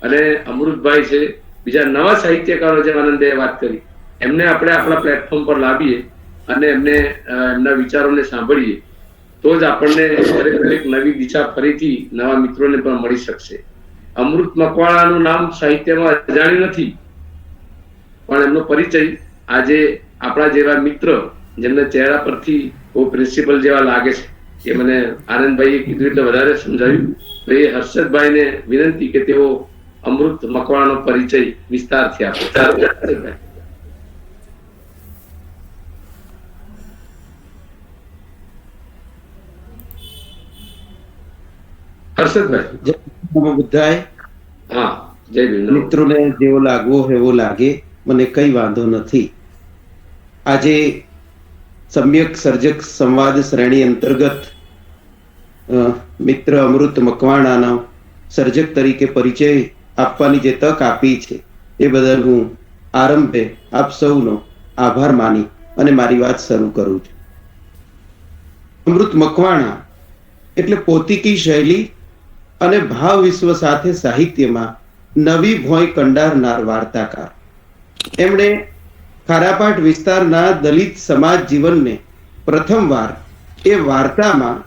અને અમૃતભાઈ છે, બીજા નવા સાહિત્યકારો જે આનંદે વાત કરી, એમને આપણે આપણા પ્લેટફોર્મ પર લાવીએ અને એમને એમના વિચારોને સાંભળીએ તો જ આપણને ખરેખર એક નવી દિશા ફરીથી નવા મિત્રોને પણ મળી શકશે. અમૃત મકવાણાનું નામ સાહિત્યમાં અજાણ્યું નથી, પણ એમનો પરિચય આજે આપણા જેવા મિત્ર જેમને ચહેરા પરથી બહુ પ્રિન્સિપલ જેવા લાગે છે, એ મને આનંદભાઈએ કીધું એટલે વધારે સમજાવ્યું. તો એ હર્ષદભાઈને વિનંતી કે તેઓ અમૃત મકવાણાનો પરિચય વિસ્તારથી આપે. હર્ષદભાઈ. હા, જય ભીમ. મિત્રોને જેવો લાગવો એવો લાગે, મને કઈ વાંધો નથી. આજે સમ્યક સર્જક સંવાદ શ્રેણી અંતર્ગત મિત્ર અમૃત મકવાણાના સર્જક તરીકે પરિચય આપવાની જે તક આપી છે એ બદલ હું આરંભે આપ સૌનો આભાર માની અને મારી વાત શરૂ કરું છું. અમૃત મકવાણા એટલે પોતીકી શૈલી અને ભાવ વિશ્વ સાથે સાહિત્યમાં નવી ભોંય કંડારનાર વાર્તાકાર. એમણે ખારાપાટ વિસ્તારના દલિત સમાજ જીવનને પ્રથમવાર એ વાર્તામાં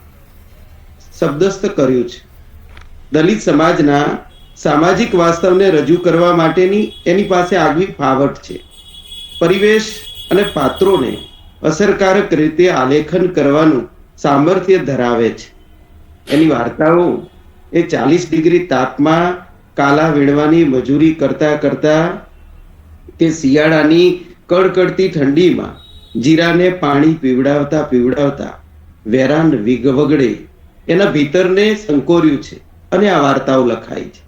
શબ્દસ્થ કર્યું છે. દલિત સમાજના સામાજિક વાસ્તવને રજૂ કરવા માટેની એની પાસે આગવી ફાવટ છે. પરિવેશ અને પાત્રોને અસરકારક રીતે આલેખન કરવાનું સામર્થ્ય ધરાવે છે. એની વાર્તાઓ એ 40 ડિગ્રી તાપમાં કાલા વીણવાની મજૂરી કરતા કરતા કે શિયાળાની કડકડતી ઠંડીમાં જીરાને પાણી પીવડાવતા પીવડાવતા વેરાન વગડે એના ભીતરને સંકોર્યું છે અને આ વાર્તાઓ લખાઈ છે.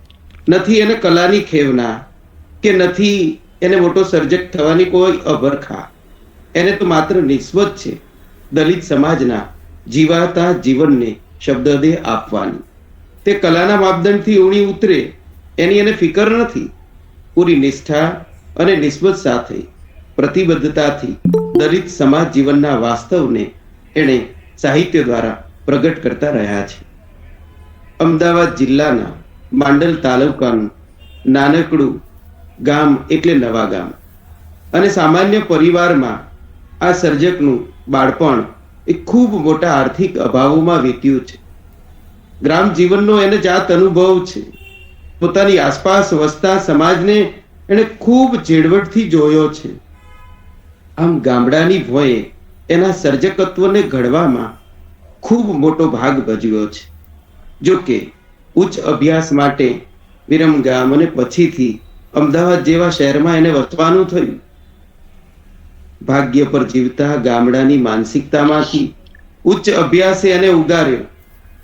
નથી એને કલાની ખેવના કે નથી એને મોટો સર્જક થવાની કોઈ અભરખા. એને તો માત્ર નિસ્બત છે દલિત સમાજના જીવાતા જીવનને શબ્દદેહ આપવાની. તે કલાના માપદંડથી ઊણી ઉતરે એની એને ફિકર નથી. પૂરી નિષ્ઠા અને નિસ્બત સાથે પ્રતિબદ્ધતાથી દલિત સમાજ જીવનના વાસ્તવને એણે સાહિત્ય દ્વારા પ્રગટ કરતા રહ્યા છે. અમદાવાદ જિલ્લાના માંડલ તાલુકાનું નાનકડું ગામ એટલે નવા ગામ અને સામાન્ય પરિવારમાં આ સર્જકનું બાળપણ એ ખૂબ મોટા આર્થિક અભાવોમાં વીત્યું છે. ગ્રામ જીવનનો એને જાત અનુભવ છે. પોતાની આસપાસ વસતા સમાજને એને ખૂબ ઝીણવટથી જોયો છે. આમ ગામડાની ભોંયે એના સર્જકત્વને ઘડવામાં ખૂબ મોટો ભાગ ભજવ્યો છે. જો કે ઉચ્ચ અભ્યાસ માટે વિરમગામ અને પછીથી અમદાવાદ જેવા શહેરમાં એને વસવાનું થયું. ભાગ્ય પર જીવતા ગામડાની માનસિકતામાંથી ઉચ્ચ અભ્યાસે એને ઉગાર્યો.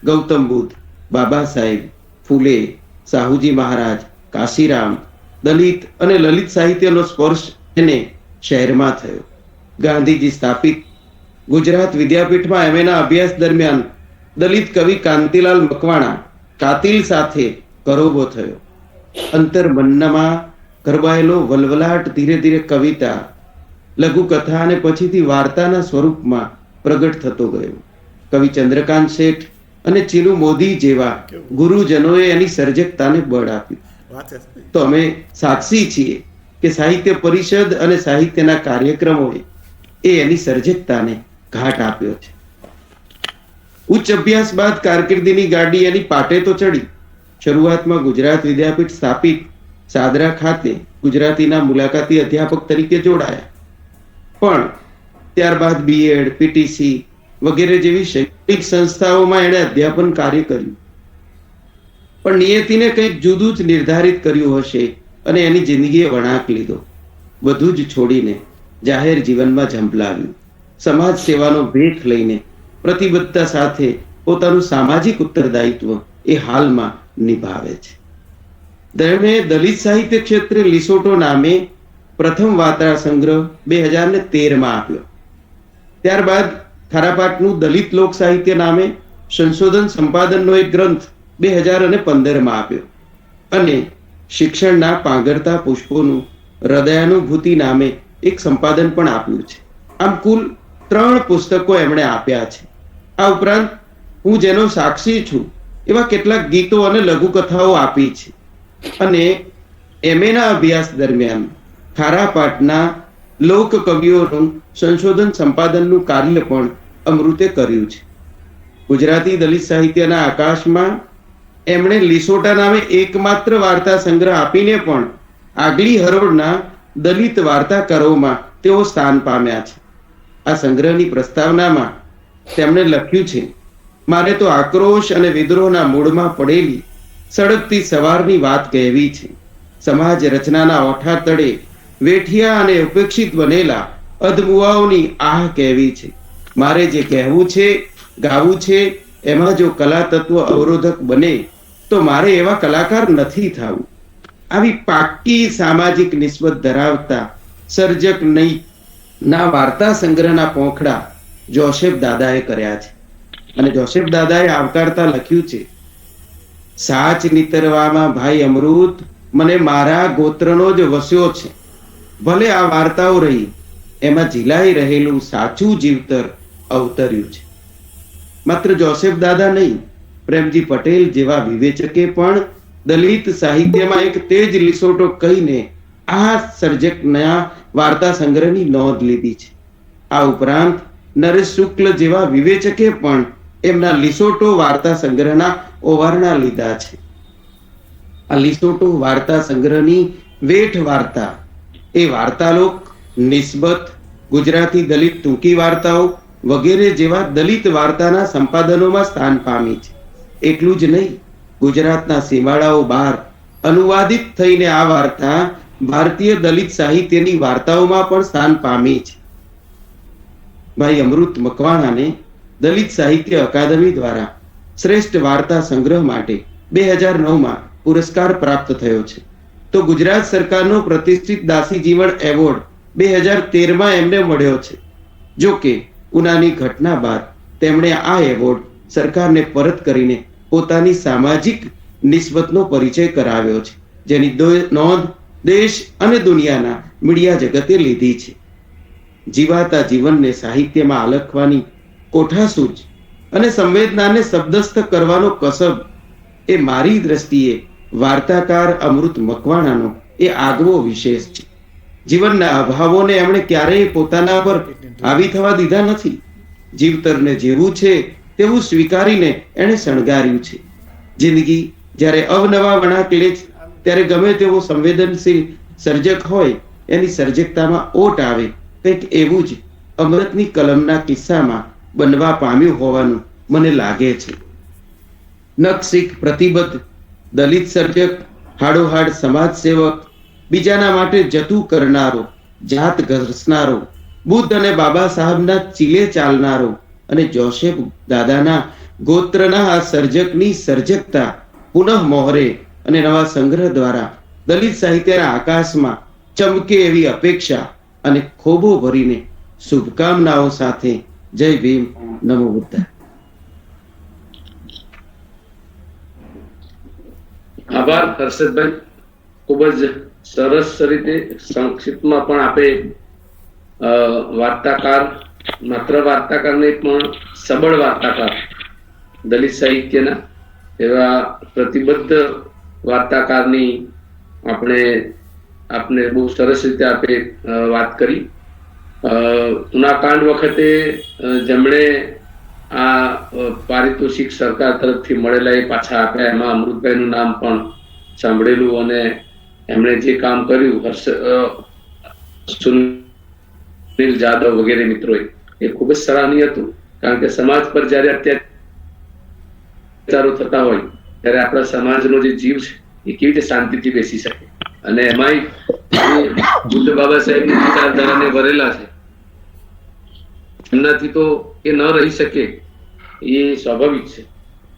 ગૌતમ બુદ્ધ, બાબા સાહેબ, ફૂલે, સાહુજી મહારાજ, કાશીરામ, દલિત અને લલિત સાહિત્યનો સ્પર્શ એને શહેરમાં થયો. ગાંધીજી સ્થાપિત ગુજરાત વિદ્યાપીઠમાં એમએના અભ્યાસ દરમિયાન દલિત કવિ કાંતિલાલ મકવાણા કાતિલ સાથે કરોબો થયો. અંતર્મનમાં ગરબાયેલો વલવલાટ ધીરે ધીરે કવિતા, લઘુકથા અને પછીથી વાર્તાના સ્વરૂપમાં પ્રગટ થતો ગયો. કવિ ચંદ્રકાંત શેઠ અને ચીનુ મોદી જેવા ગુરુજનોએ એની સર્જકતાને બળ આપ્યું. તો અમે સાક્ષી છીએ કે સાહિત્ય પરિષદ અને સાહિત્યના કાર્યક્રમોએ એ એની સર્જકતાને ઘાટ આપ્યો છે. ઉચ્ચ અભ્યાસ બાદ કારકિર્દીની ગાડી એની પાટે તો ચડી. શરૂઆતમાં ગુજરાત વિદ્યાપીઠ સ્થાપિત સાદરા ખાતે ગુજરાતીના મુલાકાતી અધ્યાપક તરીકે જોડાયા. પણ ત્યારબાદ બીએડ, પીટીસી વગેરે જેવી શૈક્ષણિક સંસ્થાઓમાં એણે અધ્યાપન કાર્ય કર્યું. પણ નિયતિને કંઈક જુદું જ નિર્ધારિત કર્યું હશે અને એની જિંદગીએ વળાંક લીધો. બધું જ છોડીને જાહેર જીવનમાં ઝંપલાવ્યું. સમાજ સેવાનો ભેખ લઈને પ્રતિબદ્ધતા સાથે પોતાનું સામાજિક ઉત્તરદાયિત્વ એ હાલમાં નિભાવે છે. તેમણે દલિત સાહિત્ય ક્ષેત્રે લિસોટો નામે પ્રથમ વાર્તા સંગ્રહ 2013માં આપ્યો. ત્યારબાદ ખારાપાટનું દલિત લોક સાહિત્ય નામે સંશોધન સંપાદનનો એક ગ્રંથ 2015માં આપ્યો અને શિક્ષણના પાંગરતા પુષ્પોનું હૃદયાનુભૂતિ નામે એક સંપાદન પણ આપ્યું છે. આમ કુલ 3 પુસ્તકો એમણે આપ્યા છે. આ ઉપરાંત હું જેનો સાક્ષી છું એવા કેટલાક ગીતો અને લઘુકથાઓ આપી છે. અને એમએના અભ્યાસ દરમિયાન ખારા પાટના લોક કવિઓનું સંશોધન સંપાદનનું કાર્ય પણ અમૃતે કર્યું છે. ગુજરાતી દલિત સાહિત્યના આકાશમાં એમણે લીસોટા નામે એકમાત્ર વાર્તા સંગ્રહ આપીને પણ આગલી હરોળના દલિત વાર્તાકારોમાં તેઓ સ્થાન પામ્યા છે. આ સંગ્રહની પ્રસ્તાવનામાં તેમણે લખ્યું છે, મારે તો આક્રોશ અને વિદ્રોહના મૂળમાં પડેલી સળગતી સવારની વાત કહેવી છે. સમાજ રચનાના ઓઠા તળે વેઠિયા અને ઉપેક્ષિત બનેલા અધમુઆઓની આહ કહેવી છે. મારે જે કહેવું છે, ગાવું છે, એમાં જો કલા તત્વ અવરોધક બને તો મારે એવા કલાકાર નથી થવું. આવી પાકી સામાજિક નિસ્બત ધરાવતા સર્જક ના વાર્તા સંગ્રહના પોંખડા જોસેફ દાદાએ કર્યા છે. અને જોસેફ દાદાએ આવકારતા લખ્યું છે, સાચ નીતરવામાં ભાઈ અમૃત મને મારા ગોત્રનો જ વસ્યો છે. ભલે આ વાર્તાઓ રહી, એમાં ઝીલાઈ રહેલું સાચું જીવતર અવતર્યું છે. માત્ર જોસેફ દાદા નહીં, પ્રેમજી પટેલ જેવા વિવેચકે પણ દલિત સાહિત્યમાં એક તેજ લીસોટો કહીને આ સર્જકના વાર્તા સંગ્રહની નોંધ લીધી છે. આ ઉપરાંત નરેશ શુક્લ જેવા વિવેચકે પણ એમના લીસોટો વાર્તા સંગ્રહના ઓવારણા લીધા છે. આ લીસોટો વાર્તા સંગ્રહની વેઠ વાર્તા એ વાર્તાલોક, નિસ્બત, ગુજરાતી દલિત ટૂંકી વાર્તાઓ વગેરે જેવા દલિત વાર્તાના સંપાદનોમાં સ્થાન પામી છે. એટલું જ નહીં, ગુજરાતના સીમાડાઓ બહાર અનુવાદિત થઈને આ વાર્તા ભારતીય દલિત સાહિત્યની વાર્તાઓમાં પણ સ્થાન પામી છે. ભાઈ અમૃત મકવાણાને દલિત સાહિત્ય અકાદમી દ્વારા શ્રેષ્ઠ વાર્તા સંગ્રહ માટે 2009માં પુરસ્કાર પ્રાપ્ત થયો છે. તો ગુજરાત સરકારનો પ્રતિષ્ઠિત દાસી જીવન એવોર્ડ 2013માં એમને મળ્યો છે. જો કે ઉનાની ઘટના બાદ તેમણે આ એવોર્ડ સરકારને પરત કરીને પોતાની સામાજિક નિસ્બતનો પરિચય કરાવ્યો છે, જેની નોંધ દેશ અને દુનિયાના મીડિયા જગતે લીધી છે. જીવાતા જીવનને સાહિત્યમાં આલખવાની કોઠાસૂઝ અને સંવેદનાને શબ્દસ્થ કરવાનો કસબ એ મારી દ્રષ્ટિએ વાર્તાકાર અમૃત મકવાણાનો એ આગવો વિશેષ છે. જીવનના અભાવોને એમણે ક્યારેય પોતાના પર હાવી થવા દીધા નથી. જીવતરને જેવું છે તેવું સ્વીકારીને એણે શણગાર્યું છે. જિંદગી જ્યારે અવનવા વળાંક લે છે, ત્યારે ગમે તેવો સંવેદનશીલ સર્જક હોય એની સર્જકતામાં ઓટ આવે, કંઈક એવું જ અમૃતની કલમના કિસ્સામાં બનવા પામ્યું હોવાનું મને લાગે છે. નખશીખ પ્રતિબદ્ધ દલિત સર્જક, હાડોહાડ સમાજ સેવક, બીજાના માટે જતું કરનારો, જાત ઘસનારો, બુદ્ધ અને બાબા સાહેબના ચીલે ચાલનારો અને જોસેફ દાદાના ગોત્રના આ સર્જકની સર્જકતા પુનઃ મોહરે અને નવા સંગ્રહ દ્વારા દલિત સાહિત્યના આકાશમાં ચમકે એવી અપેક્ષા અને ખોબો ભરીને શુભકામનાઓ સાથે જય ભીમ, નમો બુદ્ધ. આભાર હર્ષદભાઈ. ખૂબ જ સરસ રીતે સંક્ષિપ્તમાં પણ આપે વાર્તાકાર, માત્ર વાર્તાકાર નહીં પણ સબળ વાર્તાકાર, દલિત સાહિત્યના એવા પ્રતિબદ્ધ વાર્તાકારની આપણે બહુ સરસ રીતે આપે વાત કરી. ઉનાકાંડ વખતે જેમણે આ પારિતોષિક સરકાર તરફથી મળેલા એ પાછા આપ્યા, એમાં અમૃતભાઈનું નામ પણ સાંભળેલું અને એમણે જે કામ કર્યું સુનિલ જાદવ વગેરે મિત્રોએ, એ ખૂબ જ સરાહનીય હતું. કારણ કે સમાજ પર જયારે અત્યાચારો થતા હોય ત્યારે આપણા સમાજનો જે જીવ છે એ કેવી રીતે શાંતિથી બેસી શકે, અને એમાંય બુદ્ધ બાબા સાહેબની વિચારધારાને ભરેલા છે, એમનાથી તો એ ન રહી શકે, એ સ્વાભાવિક છે.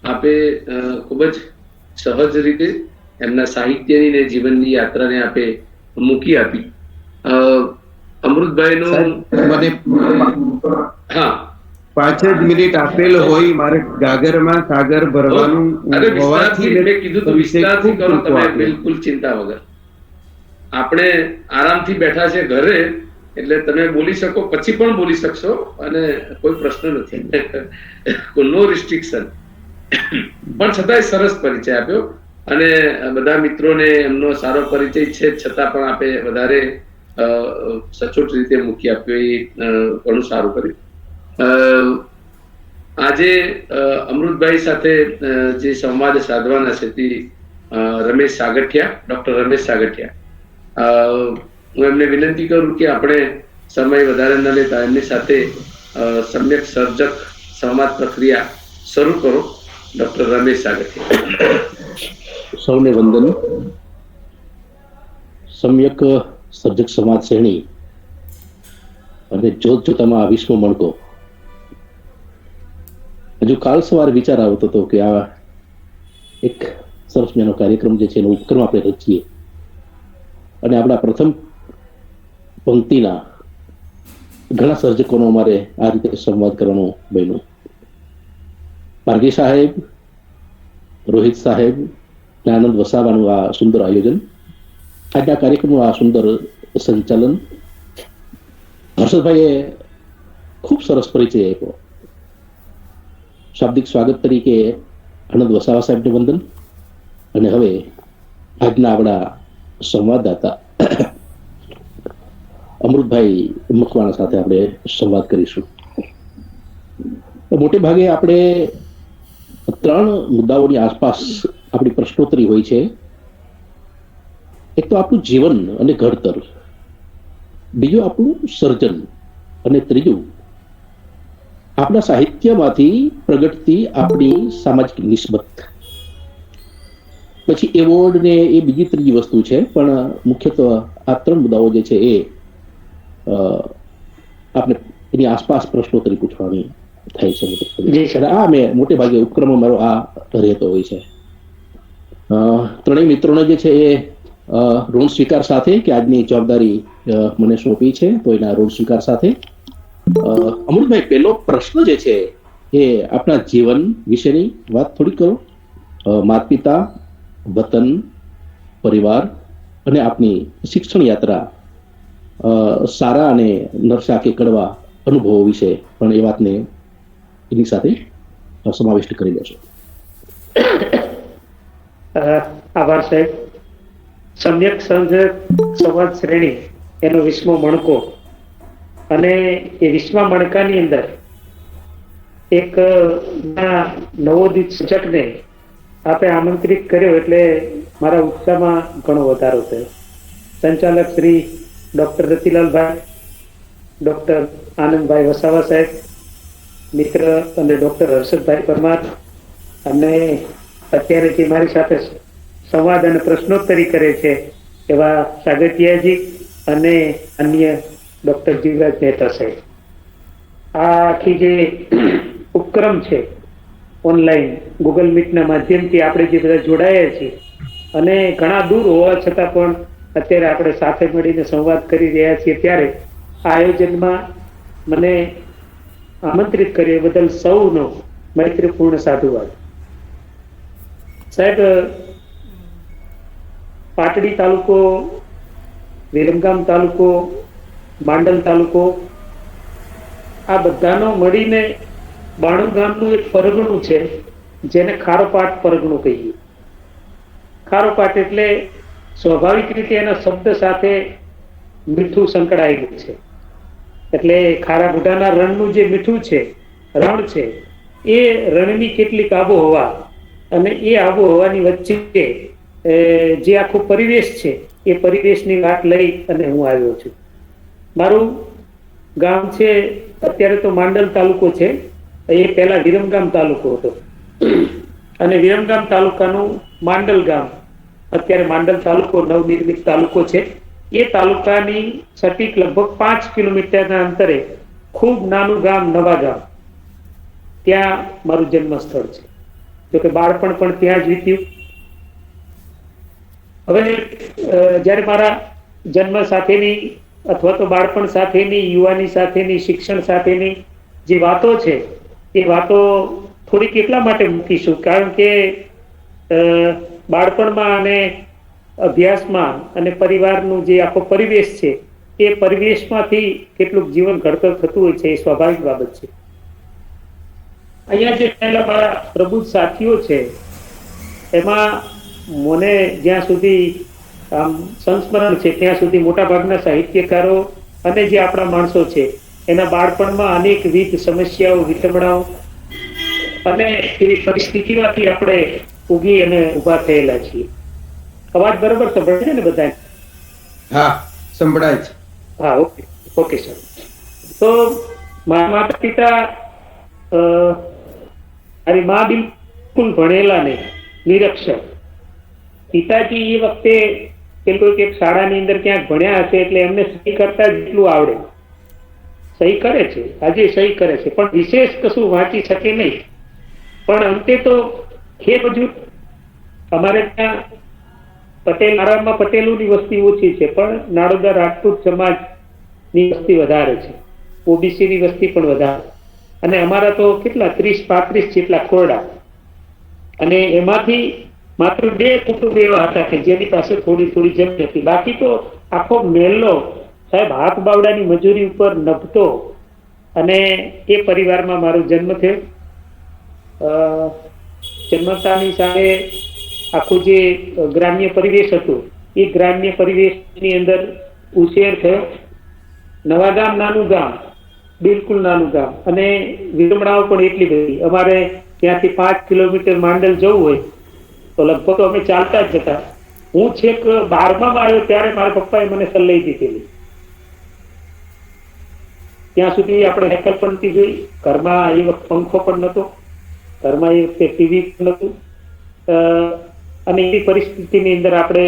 આપે ખૂબ જ સહજ રીતે એમના સાહિત્યની ને જીવનની યાત્રાને આપે મૂકી આપી. અમૃતભાઈનું મને હા 5 જ મિનિટ આપેલ હોય, મારે ગાગરમાં સાગર ભરવાનું હોવાથી મેં કીધું તો વિસ્તારથી કરો તમે, બિલકુલ ચિંતા વગર. આપણે આરામથી બેઠા છે ઘરે, એટલે તમે બોલી શકો, પછી પણ બોલી શકશો અને કોઈ પ્રશ્ન નથી, નો રિસ્ટ્રિક્શન. પણ છતાંય સરસ પરિચય આપ્યો. અને બધા મિત્રોને એમનો સારો પરિચય છે, છતાં પણ આપે વધારે સચોટ રીતે મૂકી આપ્યો એ ઘણું સારું કર્યું. આજે અમૃતભાઈ સાથે જે સંવાદ સાધવાના છે તે રમેશ સાગઠિયા, ડોક્ટર રમેશ સાગઠિયા. હું એમને વિનંતી કરું કે આપણે સમય વધારે ન લેતા એમની સાથે સમ્યક સર્જક સંવાદ પ્રક્રિયા શરૂ કરો. ડોક્ટર રમેશ સાગઠિયા. સૌને વંદન. સમ્યક સર્જક સંવાદ શ્રેણી અને જોત જોતામાં વિશ્વ મણકો. હજુ કાલ સવારે વિચાર આવતો હતો કે આ એક સરસ મજાનો કાર્યક્રમ જે છે એનો ઉપક્રમ આપણે રચીએ અને આપણા પ્રથમ પંક્તિના ઘણા સર્જકોનો અમારે આ રીતે સંવાદ કરવાનો બન્યો. પારગી સાહેબ, રોહિત સાહેબ, આનંદ વસાવાનું આ સુંદર આયોજન, આજના કાર્યક્રમનું આ સુંદર સંચાલન, હર્ષદભાઈએ ખૂબ સરસ પરિચય આપ્યો. શાબ્દિક સ્વાગત તરીકે આનંદ વસાવા સાહેબને વંદન. અને હવે આજના આપણા સંવાદદાતા અમૃતભાઈ મકવાણા સાથે આપણે સંવાદ કરીશું. મોટે ભાગે આપણે 3 મુદ્દાઓની આસપાસ આપણી પ્રશ્નોત્તરી હોય છે. એક તો આપણું જીવન અને ઘડતર, બીજું આપણું સર્જન, અને ત્રીજું આપણા સાહિત્યમાંથી પ્રગટતી આપણી સામાજિક નિસ્બત. પછી એવોર્ડ ને એ બીજી ત્રીજી વસ્તુ છે, પણ મુખ્યત્વે આ 3 મુદ્દાઓ જે છે એ આપણે એની આસપાસ પ્રશ્નોત્તરી પૂછવાની થાય છે. આ મેં મોટે ભાગે ઉપક્રમ મારો આ રહેતો હોય છે. ત્રણેય મિત્રોને જે છે એ ઋણ સ્વીકાર સાથે કે આજની જવાબદારી મને સોંપી છે, તો એના ઋણ સ્વીકાર સાથે અમૃતભાઈ, પહેલો પ્રશ્ન જે છે એ આપણા જીવન વિશેની વાત થોડી કરો. માતા પિતા, વતન, પરિવાર અને આપની શિક્ષણ યાત્રા, સારા અને નરસા કે કડવા અનુભવો વિશે પણ એ વાતને એની સાથે સમાવિષ્ટ કરી લેશો. આભાર સાહેબ. સમ્યક સર્જક સંવાદ શ્રેણી એનો વિશ્વ મણકો, અને એ વિશ્વ મણકાની અંદર એક નવોદિત સૂચકને આપણે આમંત્રિત કર્યો એટલે મારા ઉત્સાહમાં ઘણો વધારો થયો. સંચાલક શ્રી ડોક્ટર રતિલાલભાઈ, ડોક્ટર આનંદભાઈ વસાવા સાહેબ, મિત્ર અને ડોક્ટર હર્ષદભાઈ પરમાર, અને અત્યારે જે મારી સાથે સંવાદ અને પ્રશ્નોત્તરી કરે છે એવા સાગઠિયાજી અને અન્ય ડોક્ટર જીવરાજ મહેતા સાહેબ. આ આખી જે ઉપક્રમ છે ઓનલાઈન ગૂગલ મીટના માધ્યમથી આપણે જે બધા જોડાયા છીએ અને ઘણા દૂર હોવા છતાં પણ અત્યારે આપણે સાથે મળીને સંવાદ કરી રહ્યા છીએ, ત્યારે આ આયોજનમાં મને આમંત્રિત કર્યો બદલ સૌનો મૈત્રીપૂર્ણ સાધુવાદ. સાહેબ, પાટડી તાલુકો, વિરમગામ તાલુકો, માંડલ તાલુકો, આ બધાનો મળીને 92 ગામનું એક પરગણું છે જેને ખારોપાટ પરગણું કહીએ. ખારોપાટ એટલે સ્વાભાવિક રીતે એના શબ્દ સાથે મીઠું સંકળાયેલું છે. એટલે ખારા બુઢાના રણનું જે મીઠું છે, રણ છે, એ રણની કેટલીક આબોહવા અને એ આબોહવાની વચ્ચે જે આખો પરિવેશ છે એ પરિવેશની વાત લઈ અને હું આવ્યો છું. મારું ગામ છે, અત્યારે તો માંડલ તાલુકો છે, એ પહેલા વિરમગામ તાલુકો હતો અને વિરમગામ તાલુકાનું માંડલ ગામ અત્યારે માંડલ તાલુકો નવનિર્મિત તાલુકો છે. એ તાલુકાની સટીક લગભગ 5 કિલોમીટરના અંતરે ખૂબ નાનું ગામ નવા ગામ, ત્યાં મારું જન્મ સ્થળ છે. જોકે બાળપણ પણ ત્યાં જ વીત્યું. હવે જ્યારે મારા જન્મ સાથેની અથવા તો બાળપણ સાથેની, યુવાની સાથેની, શિક્ષણ સાથેની જે વાતો છે એ વાતો થોડીક એટલા માટે મૂકીશું કારણ કે બાળપણમાં અને અભ્યાસમાં અને પરિવારનું જે આખો પરિવેશ છે એ પરિવેશમાંથી કેટલુંક જીવન ઘડતર થતું હોય છે, એ સ્વાભાવિક બાબત છે. અહીંયા જે પહેલા મારા પ્રબુદ્ધ સાથીઓ છે એમાં મને જ્યાં સુધી આમ સંસ્મરણ છે ત્યાં સુધી મોટા ભાગના સાહિત્યકારો અને જે આપણા માણસો છે એના બાળપણમાં અનેકવિધ સમસ્યાઓ, વિટમણાઓ અને એવી પરિસ્થિતિમાંથી આપણે ઉગી અને ઉભા થયેલા છીએ. અવાજ બરોબર સંભળાય છે ને બધા? હા, સંભળાય છે. હા, ઓકે સર. તો મારા માતા પિતા, મારી મા બિલકુલ ભણેલા નહીં, નિરક્ષર. પિતાજી એ વખતે પેલું એક શાળાની અંદર ક્યાંક ભણ્યા હશે એટલે એમને સહી કરતા જેટલું આવડે. સહી કરે છે, આજે સહી કરે છે, પણ વિશેષ કશું વાંચી શકે નહીં. પણ અંતે તો ખેત મજૂર, અમારે ત્યાં પટેલ આરામમાં પટેલોની વસ્તી ઓછી છે, પણ નાડોદા રાજપૂત સમાજની વસ્તી વધારે છે, ઓબીસીની વસ્તી પણ વધારે. અને અમારા તો કેટલા 30-35 જેટલા ખોરડા, અને એમાંથી માત્ર 2 કુટુંબ એવા હતા કે જેની પાસે થોડી થોડી જમીન હતી. બાકી તો આખો મહેલો સાહેબ હાથ બાવડાની મજૂરી ઉપર નભતો. અને એ પરિવારમાં મારો જન્મ થયો. જન્મતાની સાથે આખું જે ગ્રામ્ય પરિવેશ હતું એ ગ્રામ્ય પરિવેશની અંદર ઉછેર થયો. નવા ગામ નાનું ગામ, બિલકુલ નાનું ગામ, અને વિરમણાઓ પણ એટલી બધી. અમારે ત્યાંથી 5 કિલોમીટર માંડલ જવું હોય તો લગભગ અમે ચાલતા જ જતા. હું છેક 12માં આવ્યો ત્યારે મારા પપ્પાએ મને સલાહ દીધેલી. ત્યાં સુધી આપણે સાયકલ પણ નથી જોઈ. ઘરમાં એ વખત પંખો પણ નતો, ઘરમાં એ વખતે ટીવી પણ નતું. અને એવી પરિસ્થિતિની અંદર આપણે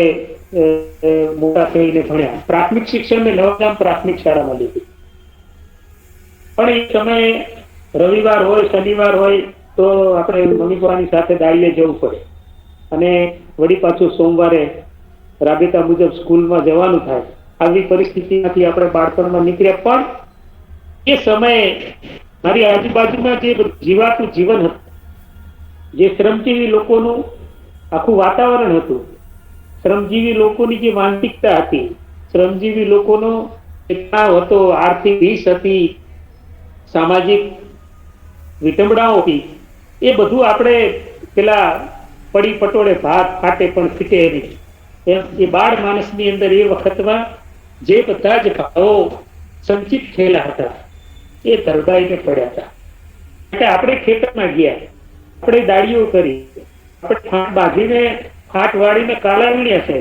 મોટા થઈને ભણ્યા. પ્રાથમિક શિક્ષણ મેં નવગામ પ્રાથમિક શાળામાં લીધું. પણ એ સમયે રવિવાર હોય, શનિવાર હોય તો આપણે મમ્મી પપ્પાની સાથે દાડીએ જવું પડે, અને વળી પાછું સોમવારે રાબેતા મુજબ સ્કૂલમાં જવાનું થાય. આવી પરિસ્થિતિમાંથી આપણે બાળપણમાં નીકળ્યા. પણ એ સમયે મારી આજુબાજુમાં જે જીવાતું જીવન હતું, જે શ્રમજીવી લોકોનું આખું વાતાવરણ હતું, શ્રમજીવી લોકોની જે માનસિકતા હતી, શ્રમજીવી લોકોનો તણાવ હતો, આર્થિક રીસ હતી, સામાજિક વિટંબણાઓ હતી, એ બધું આપણે પેલા પડી પટોળે ભાત ફાટે પણ ફીટે નહીં. એ બાળ માણસની અંદર એ વખતમાં જે બધા જ ભાવો સંચિત થયેલા હતા એ ધરબાઈને પડ્યા હતા. એટલે આપણે ખેતરમાં ગયા, આપણે દાડીઓ કરી, આપણે ફાટ બાંધીને ફાટ વાળીને કાલા વીણ્યા છે,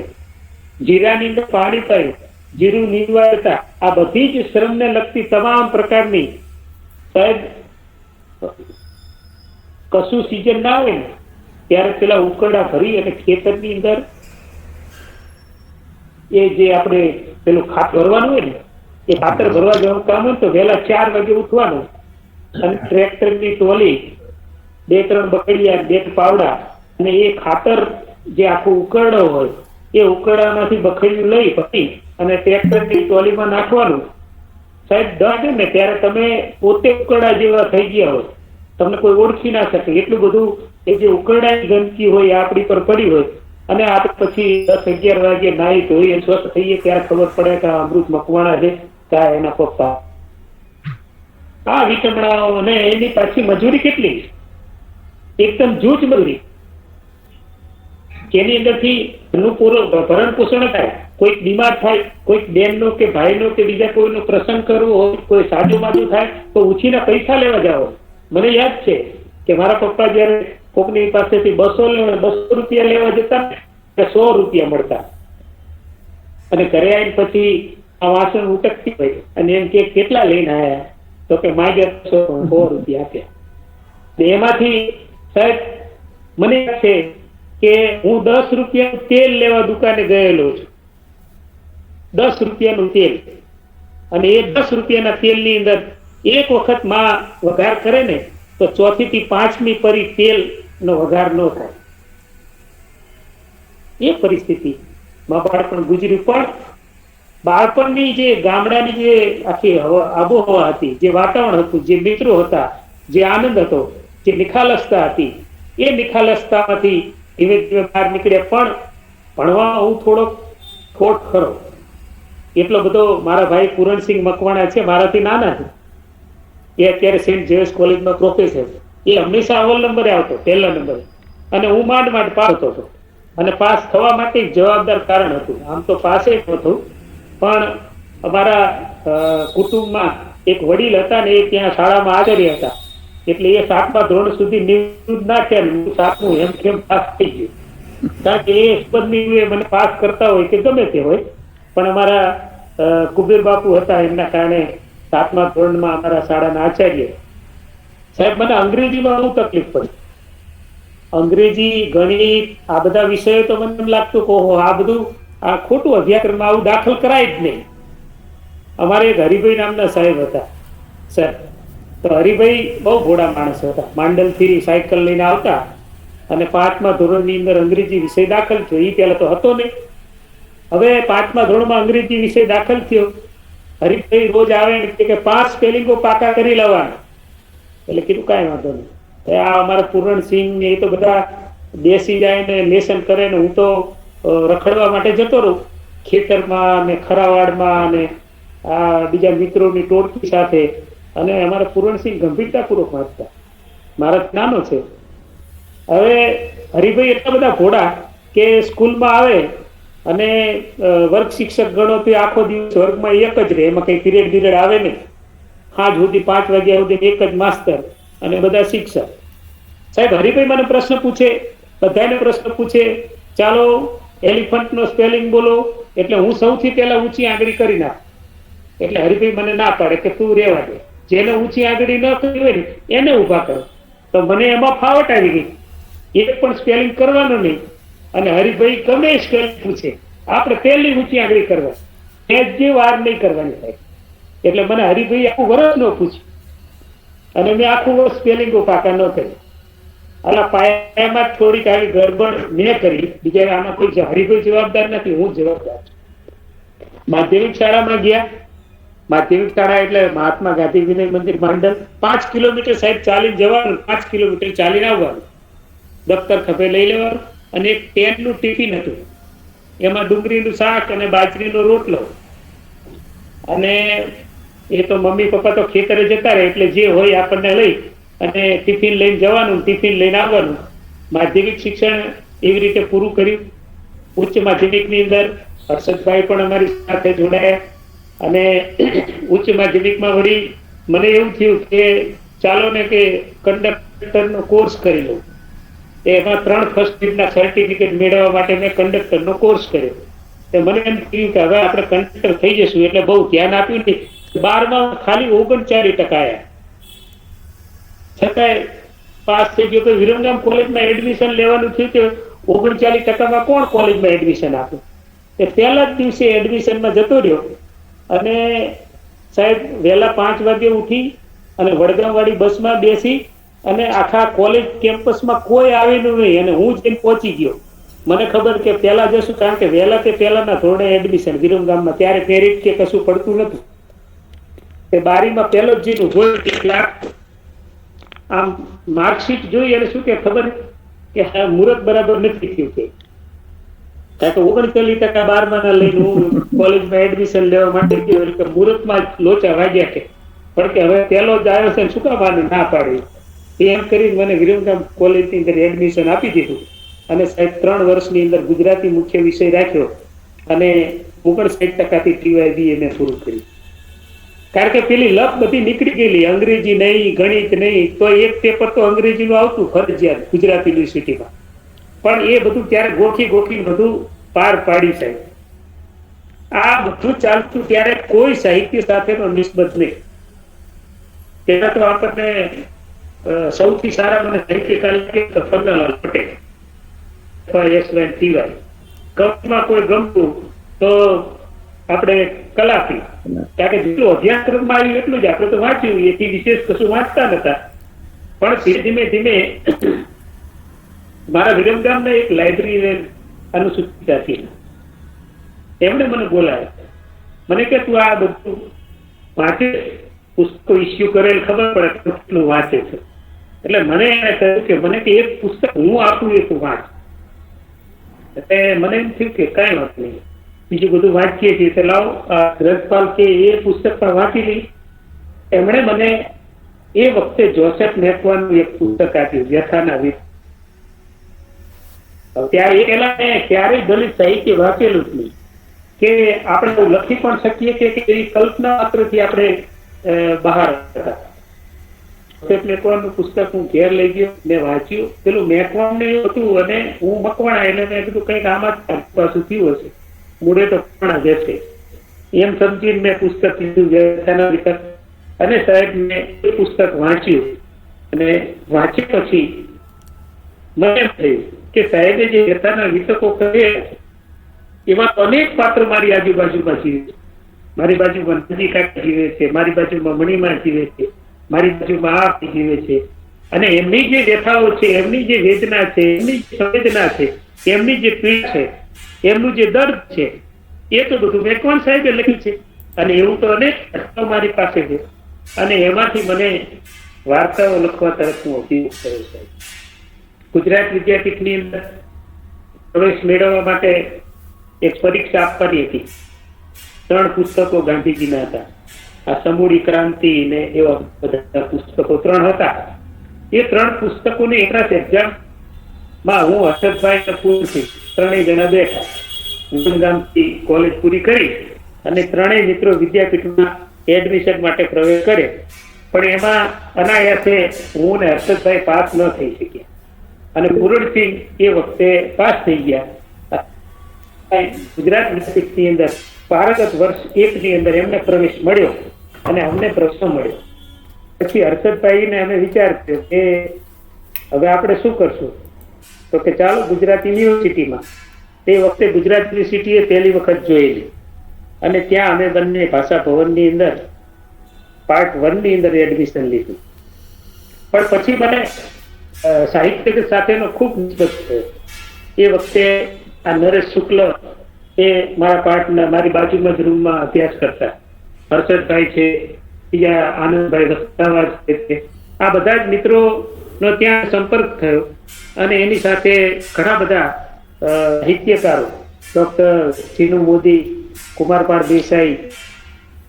જીરાની અંદર પાણી પાયું, જીરું નીંદવાતા. આ બધી જ શ્રમને લગતી તમામ પ્રકારની, સાહેબ કશું સિઝન ના આવે ને ત્યારે પેલા ઉકરડા ભરી અને ખેતરની અંદર એ જે આપણે પેલું ખાતર ભરવાનું હોય ને, એ ખાતર ભરવા જવાનું કામ હોય તો વહેલા 4 વાગે ઉઠવાનું, અને ટ્રેક્ટરની ટોલી, 2-3 બકડિયા, 2 પાવડા, અને એ ખાતર જે આખું ઉકરડો હોય એ ઉકરડામાંથી બખડિયું લઈ ભરી અને ટ્રેક્ટરની ટોલીમાં નાખવાનું. સાહેબ દે ને ત્યારે તમે પોતે ઉકરડા જેવા થઈ ગયા હોય, તમને કોઈ ઓળખી ના શકે. એટલું બધું એ જે ઉકરડાની ગંદકી હોય આપણી પર પડી હોય, અને આપણે પછી 10-11 વાગે નાહી ધોઈ સ્વસ્થ થઈએ ત્યારે ખબર પડે કે અમૃત મકવાણા છે કા એના પપ્પા. આ વિટમણાઓ અને એની પાછી મજૂરી કેટલી, એકદમ જૂજ મજૂરી, જેની અંદરથી ભરણ પોષણ થાય. કોઈક બીમાર થાય, કોઈક બેનનો કે ભાઈનો કે બીજા કોઈનો પ્રસંગ કરવો હોય, કોઈ સાજુ માજુ થાય તો ઉછીના પૈસા લેવા જાઓ. મને યાદ છે કે મારા પપ્પા જયારે કોકની પાસેથી 200 રૂપિયા લેવા જતા, 100 રૂપિયા મળતા, અને ઘરે આવીને પછી આ વાસણ ઉટકતી હોય અને એમ કે કેટલા લઈને આવ્યા, તો કે માગ્યા 100 રૂપિયા આપ્યા. એમાંથી સાહેબ મને યાદ છે કે હું 10 રૂપિયાનું તેલ લેવા દુકાને ગયેલો છું. 10 રૂપિયાનું તેલ, અને એ 10 રૂપિયાના તેલની અંદર એક વખત માં વઘાર કરે ને તો 4મી થી 5મી પરી તેલ નો વઘાર ન થાય. એ પરિસ્થિતિ માં બાળપણ ગુજર્યું. પણ બાળપણની જે ગામડાની જે આખી આબોહવા હતી, જે વાતાવરણ હતું, જે મિત્રો હતા, જે આનંદ હતો, જે નિખાલસતા હતી, એ નિખાલસતામાંથી ધીમે ધીમે બહાર નીકળ્યા. પણ ભણવા હું થોડોક ખોટ ખરો. એટલો બધો મારા ભાઈ પૂરણસિંહ મકવાણા છે, મારાથી નાના છે, એ અત્યારે સેન્ટ ઝેવિયર્સ કોલેજમાં પ્રોફેસર. એ હંમેશા અવ્વલ નંબરે આવતો, પહેલા નંબરે, અને હું માંડ પાડતો હતો. અને પાસ થવા માટે એક જવાબદાર કારણ હતું. આમ તો પાસે નહોતું, પણ અમારા કુટુંબમાં એક વડીલ હતા ને એ ત્યાં શાળામાં આચાર્ય હતા, એટલે એ 7મા ધોરણ સુધી નિવૃત્ત ના થયા, 7મું એમ કેમ પાસ થઈ ગયું. કારણ કે એ સ્પર્ધની મને પાસ કરતા હોય કે ગમે તે હોય, પણ અમારા કુબેર બાપુ હતા, એમના કારણે 7મા ધોરણમાં અમારા શાળાના આચાર્ય સાહેબ, મને અંગ્રેજીમાં બહુ તકલીફ પડી. અંગ્રેજી, ગણિત, આ બધા વિષયો તો મને એમ લાગતું કે ઓહો, આ બધું આ ખોટું અભ્યાસક્રમમાં આવું દાખલ કરાય જ નહીં. અમારે એક હરિભાઈ નામના સાહેબ હતા સર, તો હરિભાઈ બહુ ભોળા માણસ હતા. માંડલથી સાયકલ લઈને આવતા અને 5મા ધોરણની અંદર અંગ્રેજી વિષય દાખલ થયો. એ પહેલા તો હતો નહીં. હવે 5મા ધોરણમાં અંગ્રેજી વિષય દાખલ થયો. હરિભાઈ રોજ આવે કે 5 સ્પેલિંગો પાકા કરી લેવાના. એટલે કીધું કાંઈ વાંધો નહીં. આ અમારા પૂરણસિંહ એ તો બધા બેસી જાય ને લેસન કરે ને હું તો રખડવા માટે જતો રહું ખેતરમાં ને ખરાવાડમાં ને આ બીજા મિત્રોની ટોળકી સાથે. અને અમારા પૂરણસિંહ ગંભીરતાપૂર્વક વાંચતા. મારા નાનો છે. હવે હરિભાઈ એટલા બધા ઘોડા કે સ્કૂલમાં આવે અને વર્ગ શિક્ષક ગણો તો આખો દિવસ વર્ગમાં એક જ રહે, એમાં કઈ પીરિયડ આવે નહીં. સાંજ સુધી 5 વાગ્યા સુધી એક જ માસ્તર અને બધા શિક્ષક. સાહેબ હરિભાઈ મને પ્રશ્ન પૂછે, બધાને પ્રશ્ન પૂછે, ચાલો એલિફન્ટ નો સ્પેલિંગ બોલો, એટલે હું સૌથી પહેલા ઊંચી આંગળી કરી નાખ. એટલે હરિભાઈ મને ના પાડે કે તું રેવા દે, જેને ઊંચી આંગળી ન કરી હોય ને એને ઉભા કરો. તો મને એમાં ફાવટ આવી ગઈ, એ પણ સ્પેલિંગ કરવાનું નહીં. અને હરિભાઈ ગમે સ્પેલિંગ પૂછે, આપણે પહેલી ઊંચી આંગળી કરવા, જે વાર નહીં કરવાની થાય. એટલે મને હરિભાઈ આખું વર્ષ ન પૂછ્યું અને મેં આખું વર્ષ સ્પેલિંગો પાકા ન કરી. આલા પાયામાં થોડીક આવી ગડબડ મેં કરી, બીજા આમાં કોઈ હરિભાઈ જવાબદાર નથી, હું જવાબદાર છું. માધ્યમિક શાળામાં ગયા. માધ્યમિક શાળા એટલે મહાત્મા ગાંધી વિનય મંદિર માંડલ, 5 કિલોમીટર સાહેબ ચાલીને જવાનું, 5 કિલોમીટર ચાલીને આવવાનું. દફતર ખભે લઈ લેવાનું અને એક 10નું ટિફિન હતું, એમાં ડુંગળીનું શાક અને બાજરીનો રોટલો. અને એ તો મમ્મી પપ્પા તો ખેતરે જતા રહે એટલે જે હોય આપણને લઈ અને ટિફિન લઈને જવાનું, ટિફિન લઈને આવવાનું. માધ્યમિક શિક્ષણ એવી રીતે પૂરું કર્યું. ઉચ્ચ માધ્યમિકની અંદર હર્ષદભાઈ પણ અમારી સાથે જોડાયા અને ઉચ્ચ માધ્યમિકમાં વળી મને એવું થયું કે ચાલો ને કે કંડક્ટરનો કોર્સ કરી લઉં. એમાં 3 ફર્સ્ટ ડિવિઝનના સર્ટિફિકેટ મેળવવા માટે મેં કંડક્ટરનો કોર્સ કર્યો. મને એમ થયું કે હવે આપણે કંડક્ટર થઈ જશું, એટલે બહુ ધ્યાન આપ્યું નહીં. 12માં ખાલી 39% આવ્યા, છતાંય પાસ થઈ ગયો. કે વિરમગામ કોલેજમાં એડમિશન લેવાનું થયું કે 39%માં કોણ કોલેજમાં એડમિશન આપે. તે પહેલા જ દિવસે એડમિશનમાં જતો રહ્યો અને સાહેબ વહેલા 5 વાગે ઉઠી અને વડગામ વાળી બસમાં બેસી અને આખા કોલેજ કેમ્પસમાં કોઈ આવેલું નહીં અને હું જઈને પહોંચી ગયો. મને ખબર કે પહેલા જશું, કારણ કે વહેલા તે પહેલાના ધોરણે એડમિશન વિરમગામમાં, ત્યારે મેરિટ કે કશું પડતું નતું. તે બારીમાં પહેલો જ જીનું હોય એટલે આમ માર્કશીટ જોઈ અને શું કે ખબર કે મુહૂર્ત બરાબર નથી થયું. કે કારણ કે 39% 12માં લઈને હું કોલેજમાં એડમિશન લેવા માટે ગયો એટલે મુહૂર્તમાં લોચા વાગ્યા કે પણ કે હવે પહેલો જ આવ્યો છે, શું કામ આને ના પાડી. એમ કરીને મને વિરમગામ કોલેજની અંદર એડમિશન આપી દીધું અને સાહેબ 3 વર્ષની અંદર ગુજરાતી મુખ્ય વિષય રાખ્યો અને 59% TYBA મેં પૂરું કર્યું. કારણ કે પેલી લપ બધી નીકળી ગયેલી, અંગ્રેજી નહીં, ગણિત નહીં, તો એક પેપર તો અંગ્રેજીનું આવતું ફરજિયાત ગુજરાત યુનિવર્સિટીમાં, પણ એ બધું ત્યારે ગોખી બધું પાર પાડી સાહેબ. આ બધું ચાલતું ત્યારે કોઈ સાહિત્ય સાથેનો નિસ્બત નહીં. ત્યારે તો આપણને સૌથી સારા મને સાહિત્યકાર લાગે તો પન્નાલાલ પટેલ, કવિમાં કોઈ ગમતું તો આપણે કલાપી. કારણ કે જેટલું અભ્યાસક્રમમાં આવ્યું એટલું જ આપણે તો વાંચ્યું, એથી વિશેષ કશું વાંચતા નતા. પણ ધીમે ધીમે મારા વિરમગામના એક લાઇબ્રેરી અનુસૂચિતા હતી, એમણે મને બોલાવ્યો. મને કે તું આ બધું વાંચે, પુસ્તકો ઇસ્યુ કરેલ ખબર પડે કેટલું વાંચે છે. એટલે મને એને કહ્યું કે મને કે એક પુસ્તક હું આપું એ તું વાંચ. એટલે મને એમ થયું કે કાંઈ વાત નહીં, બીજું બધું વાંચીએ છીએ, તો લાવો રજપાલ કે એ પુસ્તક પણ વાંચી લઈ. એમણે મને એ વખતે જોસેફ નેકવાનું એક પુસ્તક આપ્યું, વ્યથાના વીર. ત્યાં એ પહેલા મેં ક્યારેય દલિત સાહિત્ય વાંચેલું જ નહીં, કે આપણે એવું લખી પણ શકીએ કે એવી કલ્પના માત્રથી આપણે બહાર હતા. મેકવાણનું પુસ્તક હું ઘેર લઈ ગયો, મેં વાંચ્યું. પેલું મેકવાણ ને એવું હતું અને હું મકવાણા, એટલે મેં કીધું કંઈક આમાં પાછું થયું હશે, મૂળે તો પણ જશે એમ સમજીને મેં પુસ્તક લીધું વ્યવસ્થાના વિકાસ. અને સાહેબ મેં એ પુસ્તક વાંચ્યું અને વાંચ્યા પછી મને એમ થયું કે સાહેબે જે વ્યથાના વિતકો કહે એવા અનેક પાત્રો મારી આજુબાજુમાં જીવે છે. મારી બાજુમાં નદી કાકા જીવે છે, મારી બાજુમાં મણિમાં જીવે છે, મારી બાજુમાં આ જીવે છે. અને એમની જે વ્યથાઓ છે, એમની જે વેદના છે, એમની જે સંવેદના છે, એમની જે પીડા છે, એમનું જે દર્દ છે, એ તો બધું મેકવાણ સાહેબે લખ્યું છે. અને એવું તો અનેક ઘટનાઓ મારી પાસે છે. અને એમાંથી મને વાર્તાઓ લખવા તરફ હું અભિમુખ થયો સાહેબ. ગુજરાત વિદ્યાપીઠની અંદર પ્રવેશ મેળવવા માટે એક પરીક્ષા આપવાની હતી. 3 પુસ્તકો ગાંધીજીના હતા, આ સમૂળી ક્રાંતિ ને એવા બધા પુસ્તકો 3 હતા. એ 3 પુસ્તકોની એન્ટ્રન્સ એક્ઝામ માં હું હર્ષદભાઈ પૂરથી 3 જણા બેઠા. ગામથી કોલેજ પૂરી કરી અને 3 મિત્રો વિદ્યાપીઠમાં એડમિશન માટે પ્રવેશ કરે, પણ એમાં અનાયાસે હું ને હર્ષદભાઈ પાસ ન થઈ શક્યા. અને પૂરણસિંહ એ વખતે પાસ થઈ ગયા. ગુજરાત વિદ્યાપીઠની અંદર પારગત વર્ષ 1 ની અંદર એમને પ્રવેશ મળ્યો અને અમને પ્રશ્ન મળ્યો. પછી હર્ષદભાઈને અમે વિચાર કર્યો કે હવે આપણે શું કરશું, તો કે ચાલો ગુજરાત યુનિવર્સિટીમાં. તે વખતે ગુજરાત યુનિવર્સિટીએ પહેલી વખત જોયેલી અને ત્યાં અમે બંને ભાષા ભવનની અંદર પાર્ટ 1 ની અંદર એડમિશન લીધું. પણ પછી મને સાહિત્ય સાથેનો ખૂબ નિસ્બત થયો. એ વખતે આ નરેશ શુક્લ એ મારા પાર્ટનર, મારી બાજુમાં જ રૂમમાં અભ્યાસ કરતા. હર્ષદભાઈ છે, બીજા આનંદભાઈ વસ્તાવા છે, આ બધા જ મિત્રોનો ત્યાં સંપર્ક થયો. અને એની સાથે ઘણા બધા સાહિત્યકારો, ડોક્ટર ચીનુ મોદી, કુમારપાળ દેસાઈ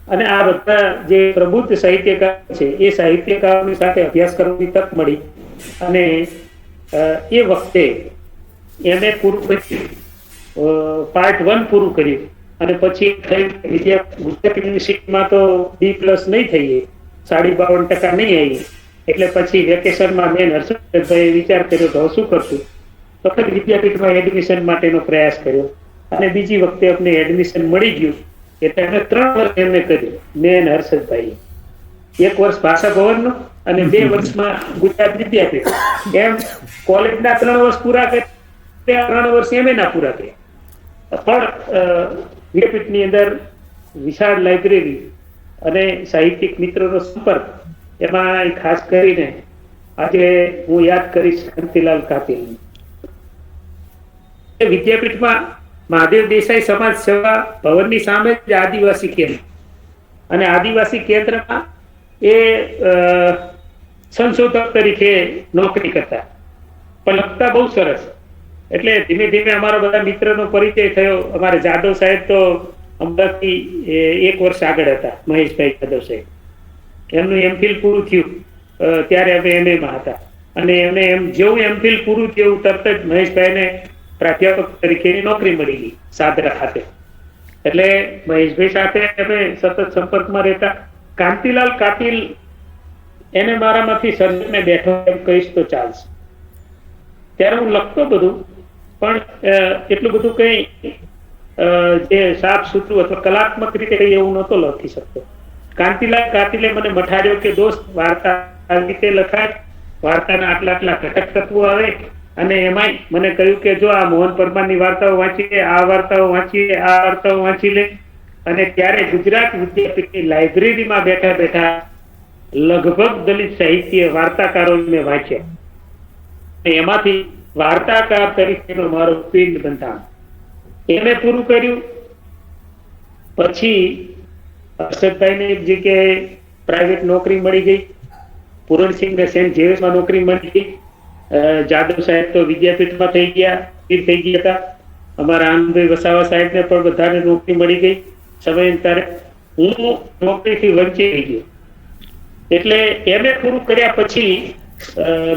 અને આ બધા જે પ્રબુદ્ધ સાહિત્યકાર છે, એ સાહિત્યકારોની સાથે અભ્યાસ કરવાની તક મળી. અને એ વખતે એને પૂરું કર્યું, પાર્ટ 1 પૂરું કર્યું. અને પછી ગુજરાત યુનિવર્સિટીમાં તો B+ નહીં થઈએ, 52% નહીં આવી. એટલે પછી વેકેશનમાં મેં હર્ષદભાઈએ વિચાર કર્યો તો શું કરશું, તો વિદ્યાપીઠમાં એડમિશન માટેનો પ્રયાસ કર્યો. અને બીજી વખતે અમને એડમિશન મળી ગયું. એટલે અમે 3 વર્ષ એમને કર્યું, મેં હર્ષદભાઈએ. 1 વર્ષ ભાષા ભવનનો અને 2 વર્ષમાં ગુજરાત વિદ્યાપીઠ. એમ કોલેજના 3 વર્ષ પૂરા કર્યા, 3 વર્ષ એમએના પૂરા કર્યા. પણ વિદ્યાપીઠની અંદર વિશાળ લાઇબ્રેરી અને સાહિત્યિક મિત્રોનો સંપર્ક, એમાં ખાસ કરીને આજે હું યાદ કરીશ કાંતિલાલ કાતિલ. વિદ્યાપીઠમાં મહાદેવ દેસાઈ સમાજ સેવા ભવનની સામે જ આદિવાસી કેન્દ્ર, અને આદિવાસી કેન્દ્રમાં એ સંશોધક તરીકે નોકરી કરતા, પણ લખતા બહુ સરસ. એટલે ધીમે ધીમે અમારા બધા મિત્રનો પરિચય થયો. અમારે જાદવ સાહેબ તો અમદાવાદથી 1 વર્ષ આગળ હતા, મહેશભાઈ જાદવ સાહેબ. એમનું એમફિલ પૂરું થયું ત્યારે અમે એમએમાં હતા. અને એમને જેવું એમફિલ પૂરું થયું તરત જ મહેશભાઈને પ્રાધ્યાપક તરીકેની નોકરી મળી ગઈ સાદરા ખાતે. એટલે મહેશભાઈ સાથે અમે સતત સંપર્કમાં રહેતા. કાંતિલાલ કાતિલ એને મારામાંથી સર્જને બેઠો એમ કહીશ તો ચાલશે. ત્યારે હું લખતો બધું, પણ એટલું બધું કઈ જે સાફ સુથરું અથવા કલાત્મક રીતે કઈ એવું નહોતો લખી શકતો. કાંતિલાલ કાતિલે મને મઠાડ્યો કે દોસ્ત, વાર્તા આ રીતે લખાય, વાર્તાના આટલા ઘટક તત્વો આવે. અને એમાંય મને કહ્યું કે જો આ મોહન પરમારની વાર્તાઓ વાંચી લે, આ વાર્તાઓ વાંચી લે, આ વાર્તાઓ વાંચી લે. અને ત્યારે ગુજરાત વિદ્યાપીઠની લાઇબ્રેરીમાં બેઠા બેઠા લગભગ દલિત સાહિત્ય વાર્તાકારો મેં વાંચ્યા. એમાંથી વાર્તાકાર તરીકેનો મારો પિંડ બંધાણ એને પૂરું કર્યું. પછી હર્ષદભાઈને એક જગ્યાએ પ્રાઇવેટ નોકરી મળી ગઈ, પૂરણસિંહને સેન્ટ ઝેવિયર્સમાં નોકરી મળી ગઈ. જાદવ સાહેબ તો વિદ્યાપીઠમાં થઈ ગયા હતા. અમારા આનંદભાઈ વસાવા સાહેબને પણ બધાને નોકરી મળી ગઈ. સમયાંતરે હું નોકરીથી વંચિત થઈ ગયો. એટલે એને પૂરું કર્યા પછી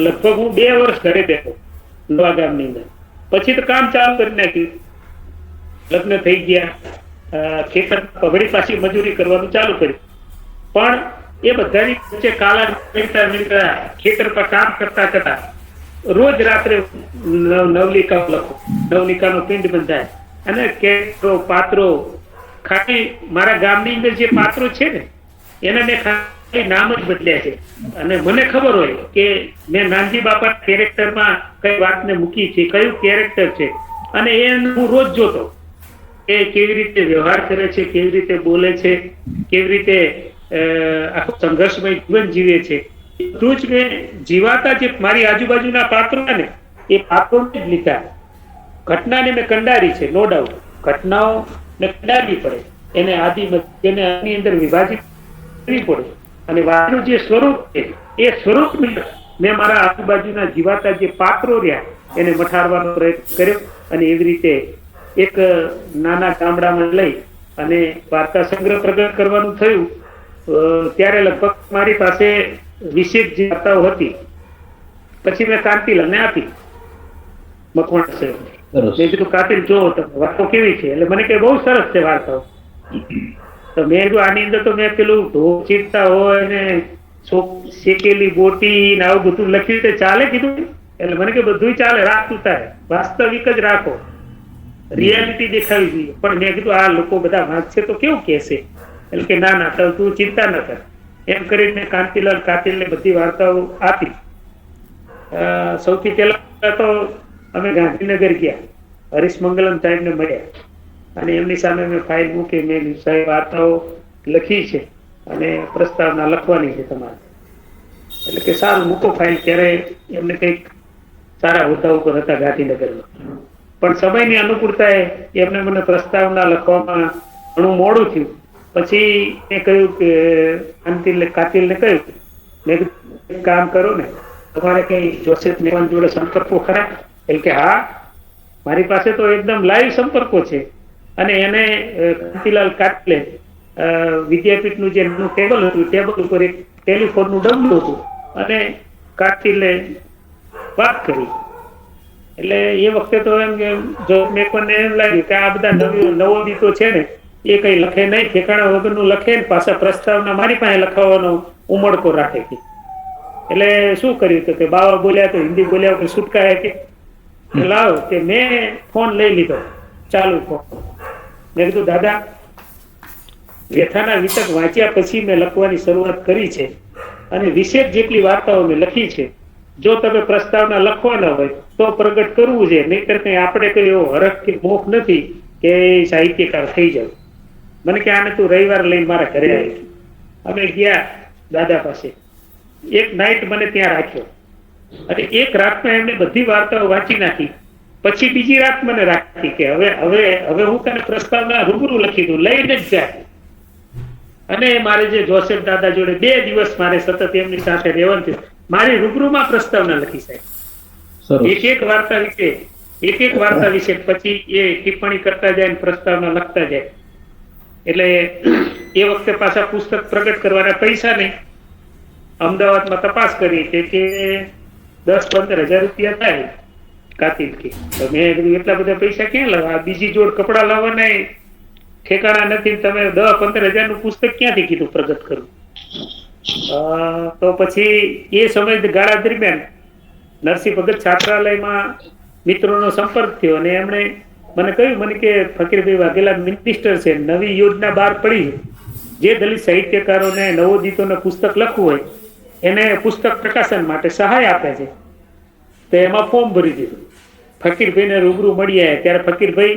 લગભગ હું 2 વર્ષ ઘરે બેઠો નવા ગામની અંદર. પછી તો કામ ચાલુ કરી નાખ્યું, લગ્ન થઈ ગયા, ખેતર વળી પાછી મજૂરી કરવાનું ચાલુ કર્યું. પણ એ બધાની વચ્ચે કાલા મિલતા ખેતર પર કામ કરતા કરતા રોજ રાત્રે નવલિકા લખો, નવલિકાનો પિંડ બંધાય અને કેરો પાત્રો ખાલી મારા ગામની અંદર જે પાત્રો છે ને એના મેં ખાલી નામ જ બદલ્યા છે. અને મને ખબર હોય કે મેં નાનજી બાપા કેરેક્ટરમાં કઈ વાતને મૂકી છે, કયું કેરેક્ટર છે, અને એ હું રોજ જોતો કે કેવી રીતે વ્યવહાર કરે છે, કેવી રીતે બોલે છે, કેવી રીતે આખું સંઘર્ષમય જીવન જીવે છે. એટલું જ મેં જીવાતા જે મારી આજુબાજુના પાત્રો ને એ પાત્રો જ લીધા. ઘટનાને મેં કંડારી છે, નો ડાઉટ. ઘટનાઓ ને કંડારવી પડે, એને એને આની અંદર વિભાજિત કરવી પડે, અને વાતનું જે સ્વરૂપ છે એ સ્વરૂપ મેં મારા આજુબાજુના જીવાતા જે પાત્રો રહ્યા એને મઠારવાનો પ્રયત્ન કર્યો. અને એવી રીતે એક નાના ગામડામાં લઈ અને વાર્તા સંગ્રહ પ્રગટ કરવાનું થયું. ત્યારે લગભગ મારી પાસે 20 જે વાર્તાઓ હતી. પછી મેં કાંતિલાલને આપી, મકવાણા સાહેબ. મેં કીધું કાતિલ જોવો તમે વાર્તાઓ કેવી છે. એટલે મને કે બહુ સરસ છે વાર્તાઓ. તો મેં કીધું આની અંદર તો મેં પેલું ઢોર ચીરતા હોય ને શેકેલી બોટી ને આવું બધું લખ્યું તે ચાલે કીધું. એટલે મને કે બધું ચાલે, રાખતું તારે વાસ્તવિક જ રાખો, રિયાલિટી દેખાવી જોઈએ. પણ મેં કીધું આ લોકો બધા વાંચશે તો કેવું કહેશે. એટલે કે ના ના તું ચિંતા ન કર. એમ કરીને કાંતિલાલ કાતિલને બધી વાર્તાઓ આપી. સૌથી પહેલા તો અમે ગાંધીનગર ગયા, હરીશ મંગલમ સાહેબને મળ્યા અને એમની સામે મેં ફાઇલ મૂકી. મેં સાહેબ વાર્તાઓ લખી છે અને પ્રસ્તાવના લખવાની છે તમારે. એટલે કે સારું મૂકો ફાઇલ. ત્યારે એમને કંઈક સારા હોદ્દા ઉપર હતા ગાંધીનગરમાં, પણ સમયની અનુકૂળતાએ એમને મને પ્રસ્તાવના લખવામાં ઘણું મોડું થયું. પછી મેં કહ્યું કે કાતિલને કહ્યું, મેં કામ કરો ને, તમારે કઈ જોસેફ મેવાન જોડે સંપર્કો ખરા? એટલે કે હા, મારી પાસે તો એકદમ લાઈવ સંપર્કો છે. અને એને કાંતિલાલ કાતિલે વિદ્યાપીઠનું જે ટેબલ હતું, ટેબલ ઉપર એક ટેલિફોનનું ડબલું હતું અને કાતિલે વાત કરી. એટલે એ વખતે તો એમ કે જો મેં એમ લાગ્યું કે આ બધા નવોદિતો છે ને એ કઈ લખે નહીં, ઠેકાણા વગરનું લખે ને પાછા પ્રસ્તાવના મારી પાસે લખાવવાનો ઉમળકો રાખે. એટલે શું કર્યું કે બાવા બોલ્યા તો હિન્દી બોલ્યા કે છૂટકા કે લાવ કે મેં ફોન લઈ લીધો, ચાલુ ફોન. મેં કીધું દાદા, વ્યથાના વિતક વાંચ્યા પછી મેં લખવાની શરૂઆત કરી છે અને 20 જેટલી વાર્તાઓ મેં લખી છે. જો તમે પ્રસ્તાવના લખવાના હોય તો પ્રગટ કરવું છે, નહીતર કઈ આપણે કઈ એવો હરખ કે મોખ નથી કે સાહિત્યકાર થઈ જાય. મને કે આને તું રવિવાર લઈને મારા ઘરે આવી. અમે ગયા દાદા પાસે, એક નાઈટ મને ત્યાં રાખ્યો અને એક રાતમાં એમને બધી વાર્તાઓ વાંચી નાખી. પછી બીજી રાત મને રાખી કે હવે હવે હવે હું તને પ્રસ્તાવના રૂબરૂ લખી દઉં, લઈને જ જાય. અને મારે જે જોસેફ દાદા જોડે 2 દિવસ મારે સતત એમની સાથે રહેવાનું થયું. મારી રૂબરૂમાં પ્રસ્તાવના લખી સાહેબ, એક વાર્તા વિશે પછી એ ટિપ્પણી કરતા જાય ને પ્રસ્તાવના લખતા જાય. એટલે એ વખતે પાછા પુસ્તક પ્રગટ કરવાના પૈસા નહીં. અમદાવાદમાં તપાસ કરી કે 10-15 હજાર રૂપિયા થાય કાતિલ કે. તો મેં કીધું એટલા બધા પૈસા ક્યાં લાવવા, બીજી જોડ કપડા લાવવાના ઠેકાણા નથી, તમે 10-15 હજારનું પુસ્તક ક્યાંથી કીધું પ્રગટ કરવું. તો પછી એ સમય ગાળા દરમિયાન નરસિંહ ભગત છાત્રાલયમાં મિત્રોનો સંપર્ક થયો અને એમણે મને કહ્યું, મને કે ફકીરભાઈ વાઘેલા મિનિસ્ટર છે, નવી યોજના બહાર પડી, જે દલિત સાહિત્યકારોને નવોદિતોને પુસ્તક લખવું હોય એને પુસ્તક પ્રકાશન માટે સહાય આપે છે. તો એમાં ફોર્મ ભરી દીધું. ફકીરભાઈને રૂબરૂ મળી આવ્યા. ત્યારે ફકીરભાઈ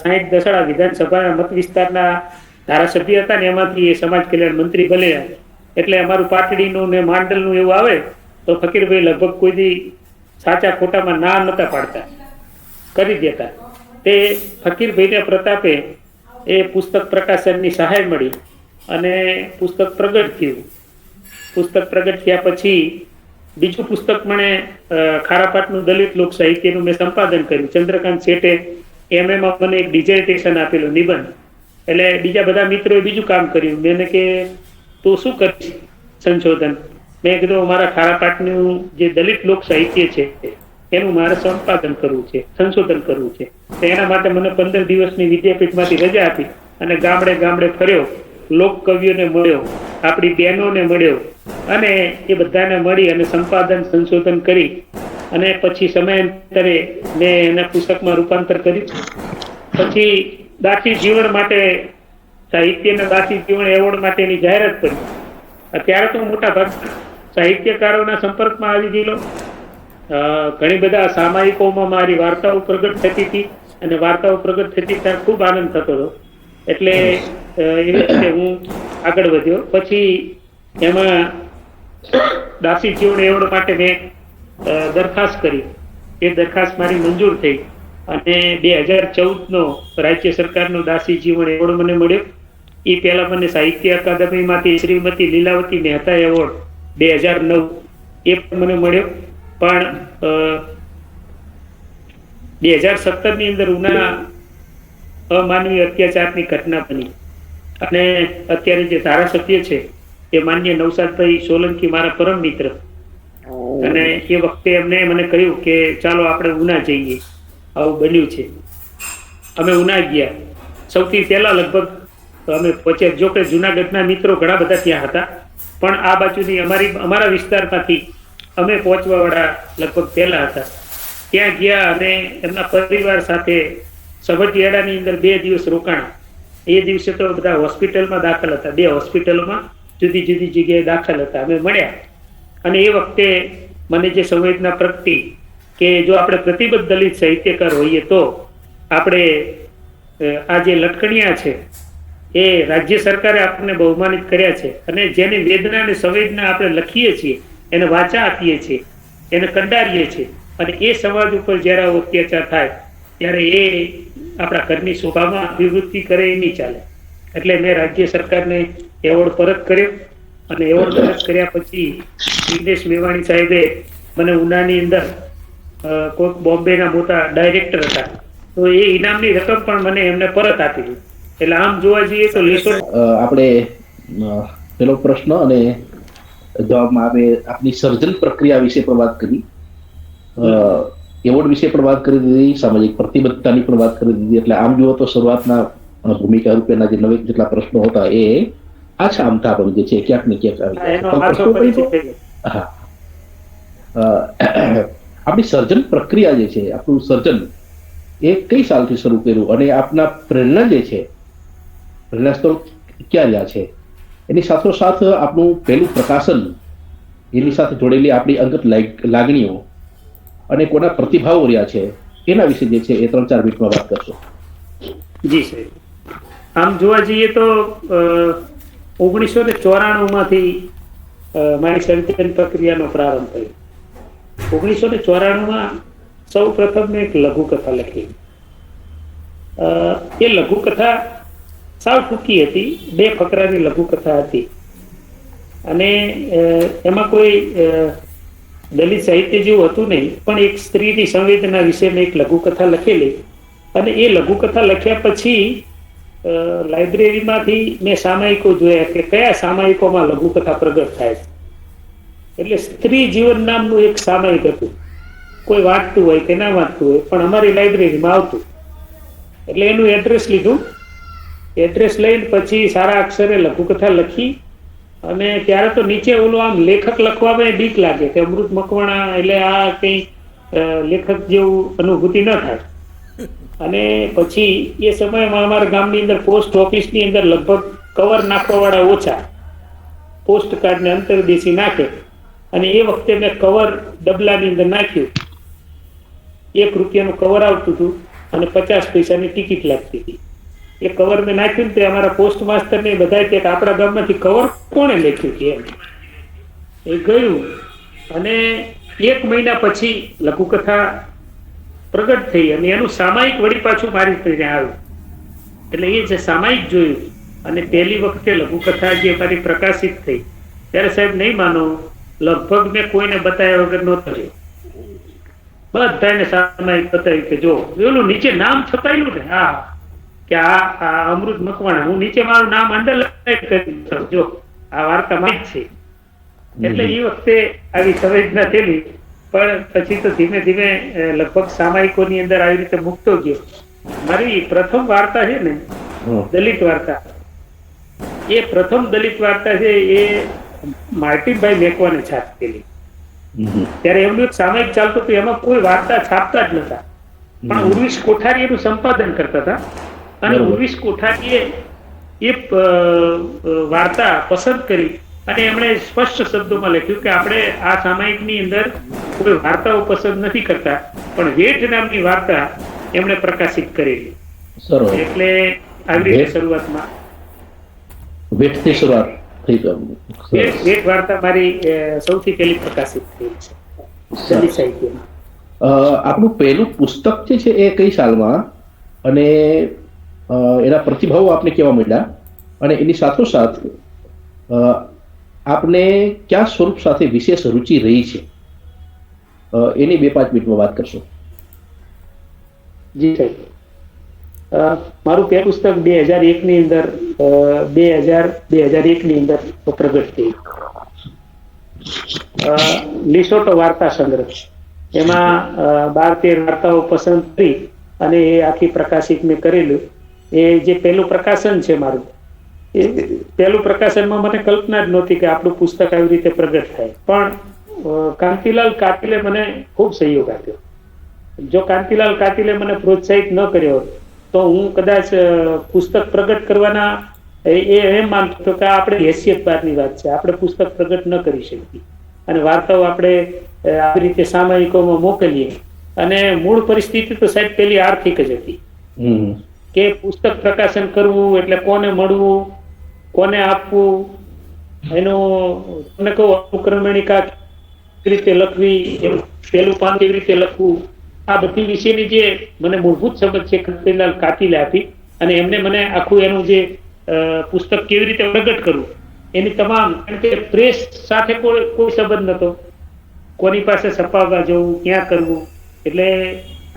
60 દસડા વિધાનસભાના મત વિસ્તારના ધારાસભ્ય હતા ને એમાંથી એ સમાજ કલ્યાણ મંત્રી બન્યા. એટલે અમારું પાટડીનું ને માંડલનું એવું આવે તો ફકીરભાઈ લગભગ કોઈ દી સાચા ખોટામાં ના નતા પાડતા, કરી દેતા. તે ફકીરભાઈને પ્રતાપે એ પુસ્તક પ્રકાશનની સહાય મળી અને પુસ્તક પ્રગટ થયું. પુસ્તક પ્રગટ થયા પછી બીજું પુસ્તક મને ખારાપાટનું દલિત લોક સાહિત્યનું મેં સંપાદન કર્યું. ચંદ્રકાંત શેઠે એમાં મને એક ડિઝર્ટેશન આપેલું, નિબંધ. એટલે બીજા બધા મિત્રોએ બીજું કામ કર્યું. મેં કે તું શું કરીશ સંશોધન? મેં કીધું મારા ખારાપાટનું જે દલિત લોક સાહિત્ય છે એનું મારે સંપાદન કરવું છે, સંશોધન કરવું છે. તો એના માટે મને 15 દિવસની વિદ્યાપીઠમાંથી રજા આપી અને ગામડે ગામડે ફર્યો, લોક કવિઓને મળ્યો, આપણી બહેનોને મળ્યો અને એ બધાને મળી અને સંપાદન સંશોધન કરી અને પછી સમયાંતરે મેં એના પુસ્તકમાં રૂપાંતર કર્યું. પછી દાસી જીવન માટે સાહિત્યના દાસી જીવન એવોર્ડ માટેની જાહેરાત કરી. અત્યારે તો મોટા ભાગ સાહિત્યકારોના સંપર્કમાં આવી ગયેલો. ઘણી બધા સામાયિકોમાં મારી વાર્તાઓ પ્રગટ થતી હતી અને વાર્તાઓ પ્રગટ થતી ત્યારે ખૂબ આનંદ થતો હતો. એટલે એવી રીતે હું આગળ વધ્યો. પછી એમાં દાસી જીવન એવોર્ડ માટે મેં દરખાસ્ત કરી. એ દરખાસ્ત મારી મંજૂર થઈ અને 2014નો રાજ્ય સરકારનો દાસી જીવન એવોર્ડ મને મળ્યો. એ પહેલા મને સાહિત્ય અકાદમીમાંથી શ્રીમતી લીલાવતી મહેતા એવોર્ડ 2009 એ પણ મને મળ્યો. પણ 2017ની અંદર ઉના અમાનવીય અત્યાચારની ઘટના બની અને અત્યારે જે ધારાસભ્ય છે એ માનનીય નવસાદભાઈ સોલંકી મારા પરમ મિત્ર, અને એ વખતે એમને મને કહ્યું કે ચાલો આપણે ઉના જઈએ, આવું બન્યું છે. અમે ઉના ગયા. સૌથી પહેલા લગભગ અમે પહોંચ્યા. જો કે જુનાગઢના મિત્રો ઘણા બધા ત્યાં હતા, પણ આ બાજુની અમારા વિસ્તારમાંથી અમે પહોંચવા વાળા લગભગ પહેલા હતા. ત્યાં ગયા અને એમના પરિવાર સાથે સભટિયાળાની અંદર 2 દિવસ રોકાણા. એ દિવસે તો બધા હોસ્પિટલમાં દાખલ હતા, 2 હોસ્પિટલોમાં જુદી જુદી જગ્યાએ દાખલ હતા. અમે મળ્યા અને એ વખતે મને જે સંવેદના પ્રગટી કે જો આપણે પ્રતિબદ્ધ દલિત સાહિત્યકાર હોઈએ તો આપણે આ જે લટકણિયા છે એ રાજ્ય સરકારે આપણને બહુમાનિત કર્યા છે અને જેની વેદના અને સંવેદના આપણે લખીએ છીએ, એને વાચા આપીએ છીએ, એને કંડારીએ છીએ અને એ સમાજ ઉપર જ્યારે અત્યાચાર થાય ત્યારે એ આપણા ઘરની શોભામાં અભિવૃદ્ધિ કરે એ નહીં ચાલે. એટલે મેં રાજ્ય સરકારને એવોર્ડ પરત કર્યો અને એવોર્ડ પરત કર્યા પછી દિનેશ મેવાણી સાહેબે મને ઉનાની અંદર કોઈક બોમ્બેના મોટા ડાયરેક્ટર હતા, તો એ ઇનામની રકમ પણ મને એમને પરત આપી. એટલે આમ જોવા જઈએ તો આપણે પેલો પ્રશ્ન અને જવાબમાં આપણે આપની સર્જન પ્રક્રિયા વિશે પણ વાત કરી, એવોર્ડ વિશે પણ વાત કરી દીધી, સામાજિક પ્રતિબદ્ધતાની પણ વાત કરી દીધી. એટલે આમ જુઓ તો શરૂઆતના ભૂમિકા રૂપેના જે 9 જેટલા પ્રશ્નો હતા એ આછા આમઠા પણ જે છે ક્યાંક ને ક્યાંક આવી. હા, આપણી સર્જન પ્રક્રિયા જે છે, આપણું સર્જન એ કઈ સાલથી શરૂ કર્યું અને આપના પ્રેરણા જે છે, પ્રેરણા સ્ત્રોત ક્યાં રહ્યા છે, એની સાથોસાથ આપણું પહેલું પ્રકાશન, એની સાથે જોડેલી આપણી અંગત લાગણીઓ અને કોના પ્રતિભાવો રહ્યા છે એના વિશે જે છે એ 3-4 મિનિટમાં વાત કરશો. જી સાહેબ, આમ જોવા જઈએ તો 1994માંથી મારી સર્જન પ્રક્રિયાનો પ્રારંભ થયો. 1994માં સૌ પ્રથમ મેં એક લઘુકથા લખી. એ લઘુકથા સાવ ટૂંકી હતી, 2 ફકરાની લઘુકથા હતી અને એમાં કોઈ દલિત સાહિત્ય જેવું હતું નહીં, પણ એક સ્ત્રીની સંવેદના વિશે મેં એક લઘુકથા લખેલી. અને એ લઘુકથા લખ્યા પછી લાઇબ્રેરીમાંથી મેં સામાયિકો જોયા કે કયા સામાયિકોમાં લઘુકથા પ્રગટ થાય છે. એટલે સ્ત્રી જીવન નામનું એક સામાયિક હતું, કોઈ વાંચતું હોય કે ના વાંચતું હોય પણ અમારી લાઇબ્રેરીમાં આવતું. એટલે એનું એડ્રેસ લીધું, એડ્રેસ લઈને પછી સારા અક્ષરે લઘુકથા લખી. અને ત્યારે તો નીચે ઓલું આમ લેખક લખવામાં બીક લાગે કે અમૃત મકવાણા એટલે આ કઈ લેખક જેવું અનુભૂતિ ન થાય. અને પછી એ સમયમાં અમારા ગામની અંદર પોસ્ટ ઓફિસની અંદર લગભગ કવર નાખવા વાળા ઓછા, પોસ્ટ કાર્ડને અંતરદેશી નાખે. અને એ વખતે મેં કવર ડબલાની અંદર નાખ્યું. 1 રૂપિયાનું કવર આવતું હતું અને 50 પૈસાની ટિકિટ લાગતી હતી. એ કવર મેં નાખ્યું ને તે અમારા પોસ્ટ માસ્ટર ને બધા કે આપણા ગામમાંથી કવર કોણે લખ્યું છે એમ. એ ગયું અને 1 મહિના પછી લઘુકથા પ્રગટ થઈ અને એનું સામાયિક વળી પાછું મારી ત્યાં આવ્યું. એટલે એ જે સામાયિક જોયું અને પહેલી વખતે લઘુકથા જે મારી પ્રકાશિત થઈ ત્યારે સાહેબ નહીં માનો, લગભગ મેં કોઈને બતાવ્યા વગર નહોતો રહ્યો. બધાને સામાયિક બતાવ્યું કે જો એનું નીચે નામ છપાયેલું ને, હા કે આ અમૃત મકવાણા, હું નીચે મારું નામ અંડરલાઈન કરી જો આ વાર્તા માં જ છે. એટલે એ વખતે આવી સંવેદના થયેલી પણ પછી તો ધીમે ધીમે લગભગ સામાયિકોની અંદર આવી રીતે મૂકતો ગયો. મારી પ્રથમ વાર્તા છે ને, દલિત વાર્તા, એ પ્રથમ દલિત વાર્તા છે એ માર્ટિનભાઈ મેકવાને છાપેલી. ત્યારે એમનું એક સામાયિક ચાલતું હતું, એમાં કોઈ વાર્તા છાપતા જ નતા, પણ ઉર્વિશ કોઠારી એનું સંપાદન કરતા હતા. અને ઉર્વિશ કોઠારીએ એ વાર્તા પસંદ કરી અને એમણે સ્પષ્ટ શબ્દોમાં લખ્યું કે આપણે આ સામાયિકની અંદર કોઈ વાર્તાઓ પસંદ નથી કરતા, પણ વેઠ નામની વાર્તા એમણે પ્રકાશિત કરેલી. એટલે આવી રીતે શરૂઆતમાં વેઠથી શરૂઆત થઈ. વેઠ વાર્તા મારી સૌથી પહેલી પ્રકાશિત થઈ છે દલિત સાહિત્યમાં. આપણું પહેલું પુસ્તક જે છે એ કઈ સાલમાં અને એના પ્રતિભાવો આપને કેવા મળ્યા, અને એની સાથોસાથ આપને કયા સ્વરૂપ સાથે વિશેષ રુચિ રહી છે, એની 2-5 મિનિટમાં વાત કરશો. જી સાહેબ, મારું પહેલું પુસ્તક 2001 ની અંદર 2001 ની અંદર પ્રગટ થયું. લિસોટો વાર્તા સંગ્રહ, એમાં 12-13 વાર્તાઓ પસંદ કરી અને એ આખી પ્રકાશિત મેં કરેલું. એ જે પહેલું પ્રકાશન છે મારું, એ પહેલું પ્રકાશનમાં મને કલ્પના જ નહોતી કે આપણું પુસ્તક આવી રીતે પ્રગટ થાય. પણ કાંતિલાલ કાતિલે મને ખૂબ સહયોગ આપ્યો. જો કાંતિલાલ કાતિલે મને પ્રોત્સાહિત ન કર્યો તો હું કદાચ પુસ્તક પ્રગટ કરવાના એમ માનતો હતો કે આપણે હેસિયત બહારની વાત છે, આપણે પુસ્તક પ્રગટ ન કરી શકીએ અને વાર્તાઓ આપણે આવી રીતે સામાયિકોમાં મોકલીએ. અને મૂળ પરિસ્થિતિ તો સાહેબ પેલી આર્થિક જ હતી કે પુસ્તક પ્રકાશન કરવું એટલે કોને મળવું, કોને આપવું, એનું તમને કહું અનુક્રમણિકા કેવી રીતે લખવી, પેલું પાન કેવી રીતે લખવું, આ બધી વિશેની જે મને મૂળભૂત સમજ છે કાંતિલાલ કાતિલે આપી. અને એમને મને આખું એનું જે પુસ્તક કેવી રીતે પ્રગટ કરવું એની તમામ, કારણ કે પ્રેસ સાથે કોઈ સંબંધ નતો, કોની પાસે છપાવવા જવું, ક્યાં કરવું. એટલે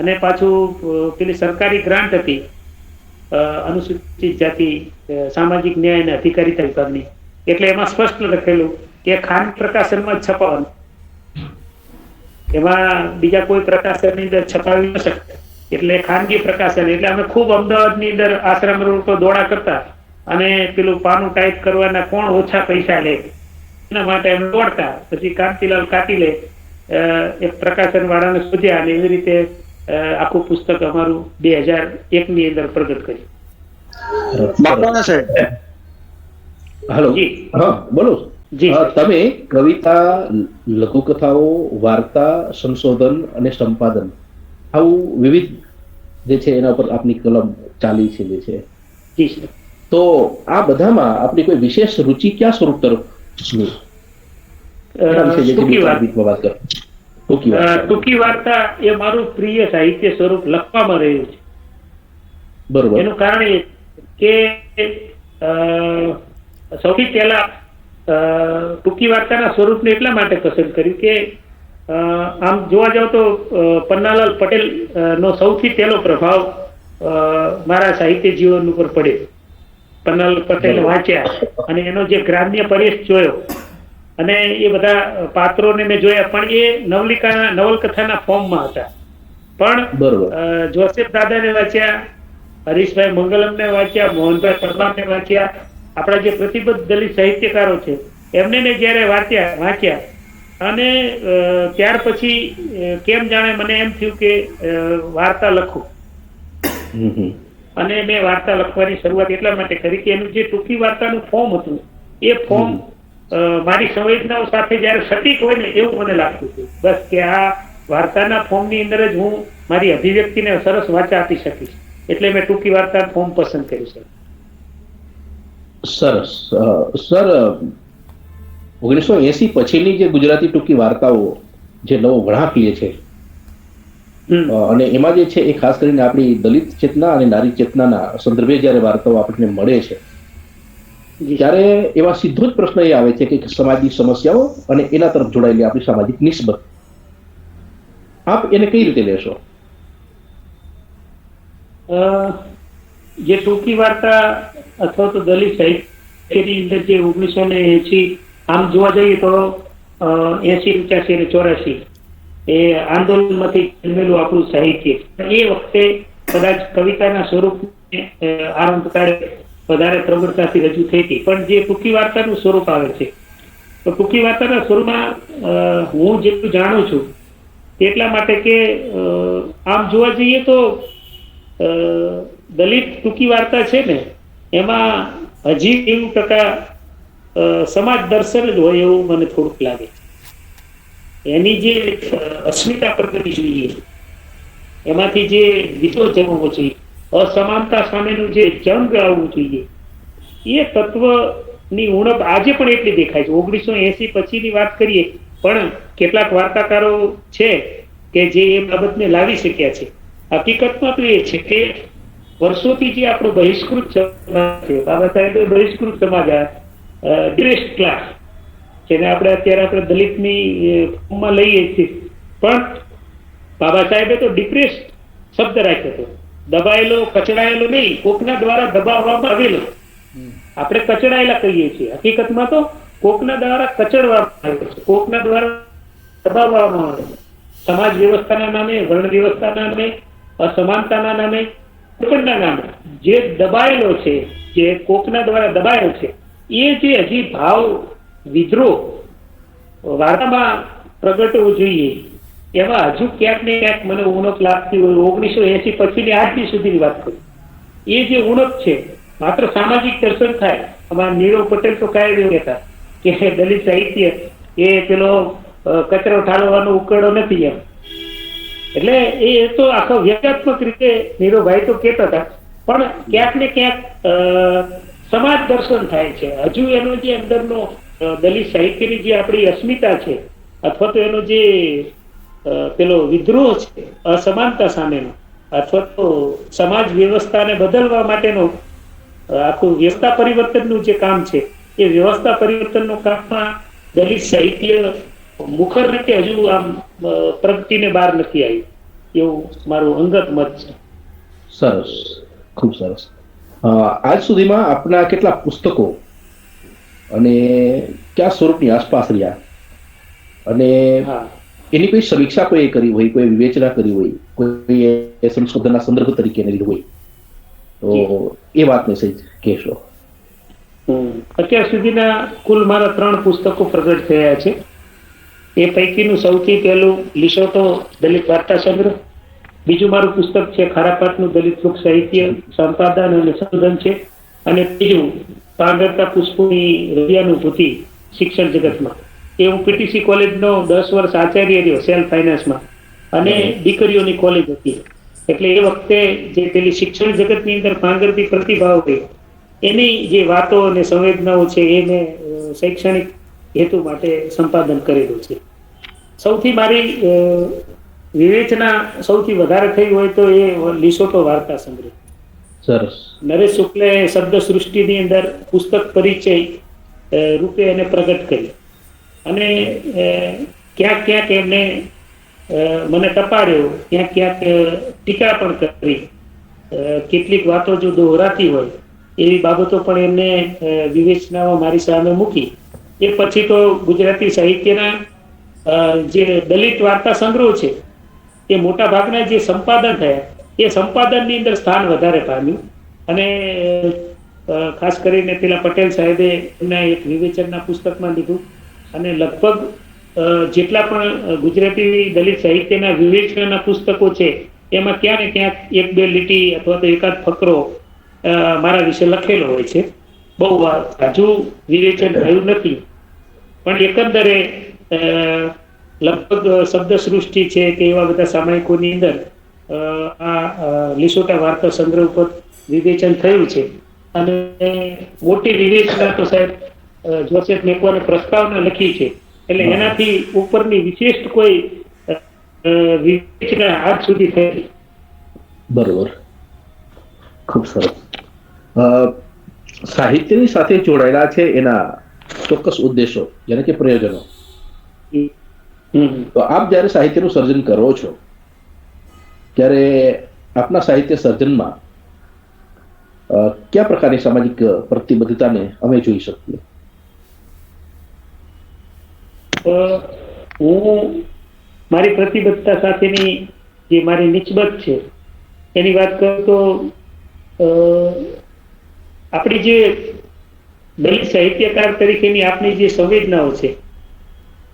અને પાછું પેલી સરકારી ગ્રાન્ટ હતી અનુસૂચિત જાતિ સામાજિક ન્યાય અને અધિકારીતા વિભાગની, એટલે એમાં સ્પષ્ટ લખેલું કે ખાનગી પ્રકાશનમાં જ છપાવવાનું, એમાં બીજા કોઈ પ્રકાશનની અંદર છપાવી ન શકતા. એટલે ખાનગી પ્રકાશન, એટલે અમે ખૂબ અમદાવાદની અંદર આશ્રમ રોડ પર દોડા કરતા અને પેલું પાનું ટાઈપ કરવાના કોણ ઓછા પૈસા લે એના માટે અમે દોડતા. પછી કાંતિલાલ કાતિલે એક પ્રકાશન વાળાને શોધ્યા અને એવી રીતે આખું પુસ્તક અમારું 2001 ની અંદર પ્રગટ કર્યું. હાલો, હા બોલો. તમે કવિતા, લઘુકથાઓ, વાર્તા, સંશોધન અને સંપાદન, આવું વિવિધ જે છે એના પર આપની કલમ ચાલી છે જે છે. જી સર. તો આ બધામાં આપની કોઈ વિશેષ રુચિ ક્યાં સ્વરૂપ તરફની? ટૂંકી વાર્તા એ મારું પ્રિય સાહિત્ય સ્વરૂપ લખવામાં રહ્યું છે. બરોબર. એનું કારણ એ કે સૌથી પહેલા ટૂંકી વાર્તાના સ્વરૂપને એટલા માટે પસંદ કર્યું કે આમ જોવા જાવ તો પન્નાલાલ પટેલ નો સૌથી પહેલો પ્રભાવ મારા સાહિત્ય જીવન ઉપર પડ્યો. પન્નાલાલ પટેલ વાંચ્યા અને એનો જે ગ્રામ્ય પરિવેશ જોયો અને એ બધા પાત્રોને મેં જોયા, પણ એ નવલકથાના ફોર્મમાં હતા. પણ જોસેફ દાદાને વાંચ્યા, હરીશભાઈ મંગલમને વાંચ્યા, મોહનભાઈ પરમારને વાંચ્યા, આપણા જે પ્રતિબદ્ધ દલિત સાહિત્યકારો છે એમને મેં જયારે વાંચ્યા અને ત્યાર પછી કેમ જાણે મને એમ થયું કે વાર્તા લખું. અને મેં વાર્તા લખવાની શરૂઆત એટલા માટે કરી કે એનું જે ટૂંકી વાર્તાનું ફોર્મ હતું એ ફોર્મ મારી સંવેદનાઓ સાથે જયારે સટીક હોય ને એવું મને લાગતું હતું. બસ કે આ વાર્તાના ફોર્મની અંદર જ હું મારી અભિવ્યક્તિને સરસ વાચા આપી શકીશ, એટલે મેં ટૂંકી વાર્તા ફોર્મ પસંદ કર્યું છે. સરસ. સર, 1980 પછીની જે ગુજરાતી ટૂંકી વાર્તાઓ જે નવો વળાંક લે છે અને એમાં જે છે એ ખાસ કરીને આપણી દલિત ચેતના અને નારી ચેતનાના સંદર્ભે જયારે વાર્તાઓ આપણને મળે છે ત્યારે એવા સીધો જ પ્રશ્ન એ આવે છે કે સમાજની સમસ્યાઓ અને એના તરફ જોડાયેલી આપણી સામાજિક નિસ્બત, આપ એને કઈ રીતે લેશો? જે ટૂંકી વાર્તા અથવા તો દલિત સાહિત્યની અંદર જે 1980 આમ જોવા જઈએ તો 80, 85 અને 84 એ આંદોલનમાંથી જન્મેલું આપણું સાહિત્ય. એ વખતે કદાચ કવિતાના સ્વરૂપ આરંભ કાળે વધારે પ્રબળતાથી રજૂ થઈ હતી, પણ જે ટૂંકી વાર્તાનું સ્વરૂપ આવે છે, તો ટૂંકી વાર્તાના સ્વરૂપમાં હું જેટલું જાણું છું એટલા માટે કે આમ જોવા જઈએ તો દલિત ટૂંકી વાર્તા છે ને, એમાં હજી 90% સમાજ દર્શન જ હોય એવું મને થોડુંક લાગે. એની જે અસ્મિતા પ્રગતિ જોઈએ, એમાંથી જે વિતો જમવો જોઈએ, અસમાનતા સામેનું જે જંગ આવવું જોઈએ, એ તત્વની ઉણપ આજે પણ એટલી દેખાય છે. 1980 પછીની વાત કરીએ, પણ કેટલાક વાર્તાકારો છે કે જે એ બાબતને લાવી શક્યા છે. હકીકતમાં તો એ છે કે વર્ષોથી જે આપણો બહિષ્કૃત સમાજ છે, બાબા સાહેબે બહિષ્કૃત સમાજ, ડિપ્રેસ્ડ ક્લાસ, જેને આપણે દલિતની ફોર્મમાં લઈએ છીએ, પણ બાબા સાહેબે તો ડિપ્રેસ્ડ શબ્દ રાખ્યો હતો. દબાયેલો, કચડાયેલો નહીં, કોકના દ્વારા દબાવવામાં આવેલો. આપણે કચડાયેલા કહીએ છીએ, હકીકતમાં તો કોકના દ્વારા કચડવામાં આવે છે, કોકના દ્વારા દબાવવામાં આવે છે. સમાજ વ્યવસ્થાના નામે, વર્ણ વ્યવસ્થાના નામે, અસમાનતાના નામે, કોકના નામે જે દબાયેલો છે, જે કોકના દ્વારા દબાયેલો છે, એ જે હજી ભાવ વિદ્રોહ વાર્તામાં પ્રગટવો જોઈએ, એમાં હજુ ક્યાંક ને ક્યાંક મને ઉણપ લાગતી હોય. 1980 પછીની આજની સુધીની વાત કરું, એ જે ઉણપ છે, માત્ર સામાજિક દર્શન થાય. અમારા નીરવ પટેલ તો કાંઈ કહેતા કે દલિત સાહિત્ય એ પેલો કચરો ઠાલવાનો ઉકેડો નથી એમ. એટલે એ તો આખો વ્યંગાત્મક રીતે નીરવભાઈ તો કહેતા હતા, પણ ક્યાંક ને ક્યાંક સમાજ દર્શન થાય છે. હજુ એનો જે અંદરનો દલિત સાહિત્યની જે આપણી અસ્મિતા છે, અથવા તો એનો જે પેલો વિદ્રોહ છે અસમાનતા સામેનો, અથવા તો સમાજ વ્યવસ્થાને બદલવા માટેનો આખું વ્યવસ્થા પરિવર્તનનું જે કામ છે, એ વ્યવસ્થા પરિવર્તનનું કામમાં દલિત સાહિત્ય મુખર રીતે હજુ આમ પ્રગતિને બહાર નથી આવી, એવું મારું અંગત મત છે. સરસ, ખૂબ સરસ. આજ સુધીમાં આપના કેટલા પુસ્તકો અને કયા સ્વરૂપની આસપાસ રહ્યા, અને એની કોઈ સમીક્ષા કોઈ કરી હોય, કોઈ વિવેચના કરી હોય, કોઈ સંશોધનના સંદર્ભ તરીકે લીધું હોય, તો એ વાતને સહિત કહેશો. અત્યાર સુધીના કુલ મારા 3 પુસ્તકો પ્રગટ થયા છે. એ પૈકીનું સૌથી પહેલું લિસોટો દલિત વાર્તા સંગ્રહ, બીજું મારું પુસ્તક છે ખારાપાટનું દલિત લોક સાહિત્ય સંપાદન અને સંશોધન છે, અને ત્રીજું પાંગરતા પુષ્પોની હૃદયાનુભૂતિ શિક્ષણ જગતમાં. એ હું પીટીસી કોલેજનો 10 વર્ષ આચાર્ય રહ્યો સેલ્ફ ફાઇનાન્સમાં, અને દીકરીઓની કોલેજ હતી. એટલે એ વખતે જે પેલી શિક્ષણ જગતની અંદર પાંગરતી પ્રતિભાવ હોય, એની જે વાતો અને સંવેદનાઓ છે, એને શૈક્ષણિક હેતુ માટે સંપાદન કરેલું છે. સૌથી મારી વિવેચના સૌથી વધારે થઈ હોય તો એ લિસોટો વાર્તા સંગ્રહ. સરસ. નરેશ શુક્લે શબ્દ સૃષ્ટિની અંદર પુસ્તક પરિચય રૂપે એને પ્રગટ કરી, અને ક્યાંક ક્યાંક એમને મને ટપાડ્યો, ક્યાંક ક્યાંક ટીકા પણ કરી. કેટલીક વાતો જો દોહરાતી હોય એવી બાબતો પણ એમને વિવેચનામાં મારી સામે મૂકી. એ પછી તો ગુજરાતી સાહિત્યના જે દલિત વાર્તા સંગ્રહ છે, એ મોટા ભાગના જે સંપાદન થયા, એ સંપાદનની અંદર સ્થાન વધારે પામ્યું. અને ખાસ કરીને પેલા પટેલ સાહેબે એમના એક વિવેચનના પુસ્તકમાં લીધું, અને લગભગ જેટલા પણ ગુજરાતી દલિત સાહિત્યના વિવેચનના પુસ્તકો છે, એમાં ક્યાં ને ક્યાંક 1-2 લીટી અથવા તો એકાદ ફકરો મારા વિશે લખેલો હોય છે. બહુ હજુ વિવેચન થયું નથી, પણ એકંદરે લગભગ શબ્દ સૃષ્ટિ છે કે એવા બધા સામાયિકોની અંદર આ લિસોટા વાર્તા સંગ્રહ ઉપર વિવેચન થયું છે. અને મોટી વિવેચના તો સાહેબ જોસેફ મેકવાને પ્રસ્તાવના લખી છે, એટલે એનાથી ઉપરની વિશિષ્ટ કોઈ વિવેચના આજ સુધી થઈ. બરોબર, ખૂબ સરસ. સાહિત્યની સાથે જોડાયેલા છે એના ચોક્કસ ઉદ્દેશો, જેને કે પ્રયોજનો. તો આપ જ્યારે સાહિત્યનું સર્જન કરો છો, ત્યારે આપના સાહિત્ય સર્જનમાં કયા પ્રકારની સામાજિક પ્રતિબદ્ધતાને અમે જોઈ શકીએ? હું મારી પ્રતિબદ્ધતા સાથેની જે મારી નિસ્બત છે એની વાત કરું તો આપણી જે દલિત સાહિત્યકાર તરીકેની આપણી જે સંવેદનાઓ છે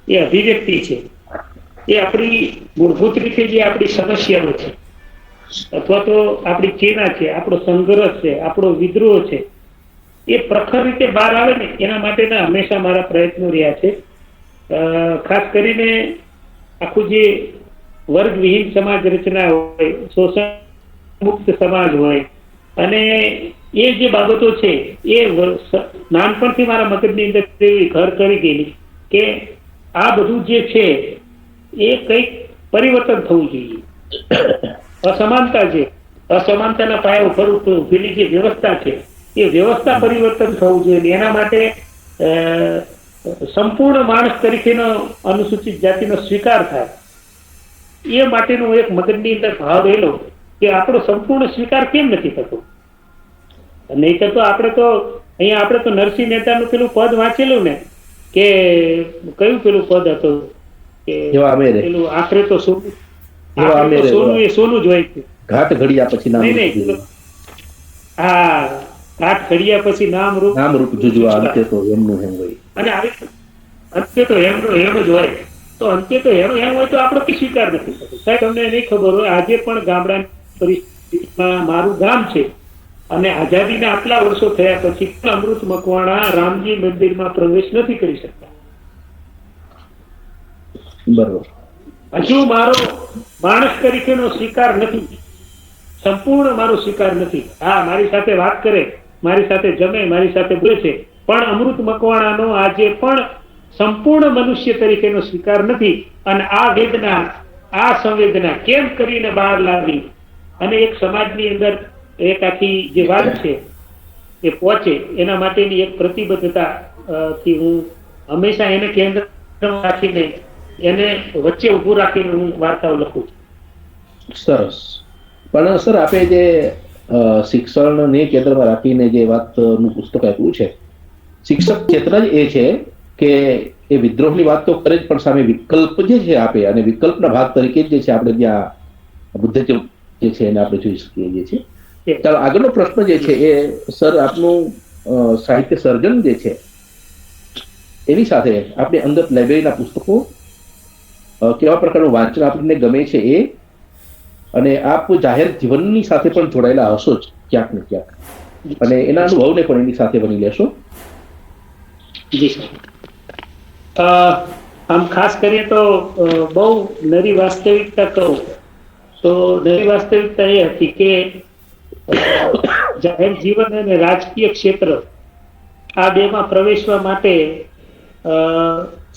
એ અભિવ્યક્તિ છે એ આપણી મૂળભૂત રીતે જે આપણી સમસ્યાઓ છે અથવા તો આપણી ચેના છે, આપણો સંઘર્ષ છે, આપણો વિદ્રોહ છે, એ પ્રખર રીતે બહાર આવે ને એના માટેના હંમેશા મારા પ્રયત્નો રહ્યા છે. ખાસ કરીને આખું જે વર્ગવિહીન સમાજ રચના હોય, શોષણ મુક્ત સમાજ હોય, અને એ જે બાબતો છે એ નાનપણથી મારા મગજની અંદર ઘર કરી ગયેલી કે આ બધું જે છે એ કંઈક પરિવર્તન થવું જોઈએ. અસમાનતા છે, અસમાનતાના પાયા ઉપર ઉભેલી જે વ્યવસ્થા છે એ વ્યવસ્થા પરિવર્તન થવું જોઈએ. એના માટે સંપૂર્ણ માણસ તરીકેનો અનુસૂચિત જાતિનો સ્વીકાર થાય એ માટેનો એક મગજની અંદર ભાવ રહેલો કે આપણો સંપૂર્ણ સ્વીકાર કેમ નથી થતો. નહીં તો આપણે તો અહીંયા આપણે તો નરસિંહ મહેતાનું પેલું પદ વાંચેલું ને કે કયું પેલું પદ હતું કે પેલું આખરે તો સોનું એ સોનું જ હોય છે. ઘાટ ઘડિયા પછી નામ હા, ઘાટ ઘડિયા પછી નામ રૂપ જુજવા અંતે તો એમનું એમ હોય. અને અંતે તો એમનું એમ જ હોય. તો અંતે તો એમ હોય તો આપણો કઈ સ્વીકાર નથી થતો. સાહેબ તમને નહીં ખબર હોય, આજે પણ ગામડાની પરિસ્થિતિમાં મારું ગામ છે અને આઝાદીના આટલા વર્ષો થયા પછી પણ અમૃત મકવાણા રામજી મંદિરમાં પ્રવેશ નથી કરી શકતા. બરોબર. હજુ મારો માણસ તરીકેનો સ્વીકાર નથી, સંપૂર્ણ મારો સ્વીકાર નથી. હા, મારી સાથે વાત કરે, મારી સાથે જમે, મારી સાથે બોલે છે, પણ અમૃત મકવાણાનો આજે પણ સંપૂર્ણ મનુષ્ય તરીકેનો સ્વીકાર નથી. અને આ વેદના, આ સંવેદના કેમ કરીને બહાર લાવી અને એક સમાજની અંદર એક આખી જે વાત છે એ પહોંચે એના માટેની એક પ્રતિબદ્ધતા થી હું હંમેશા એને કેન્દ્ર રાખીને એને વચ્ચે ઉભું રાખીને હું વાર્તાઓ લખું છું. સરસ. પણ સર, આપણે જે શિક્ષણને કેન્દ્રમાં રાખીને જે વાતનું પુસ્તક આપ્યું છે, શિક્ષક ક્ષેત્ર જ એ છે કે એ વિદ્રોહની વાત તો કરે જ, પણ સામે વિકલ્પ જે છે આપે, અને વિકલ્પના ભાગ તરીકે જે છે આપણે ત્યાં બુદ્ધ જે છે એને આપણે જોઈ શકીએ છીએ. ચાલો, આગળનો પ્રશ્ન જે છે એ સર, આપનું સાહિત્ય સર્જન જે છે એની સાથે આપણે અંદર લાઇબ્રેરીના પુસ્તકો, કેવા પ્રકારનું વાંચન આપણને ગમે છે એ, અને આપ જાહેર જીવનની સાથે પણ જોડાયેલા હશો જ ક્યાંક ને ક્યાંક, અને એના અનુભવને પણ એની સાથે બની લેશો. જી સર. આમ ખાસ કરીએ તો બહુ નવી વાસ્તવિકતા કહું તો નવી વાસ્તવિકતા એ હતી કે જાહેર જીવન અને રાજકીય ક્ષેત્ર આ બેમાં પ્રવેશવા માટે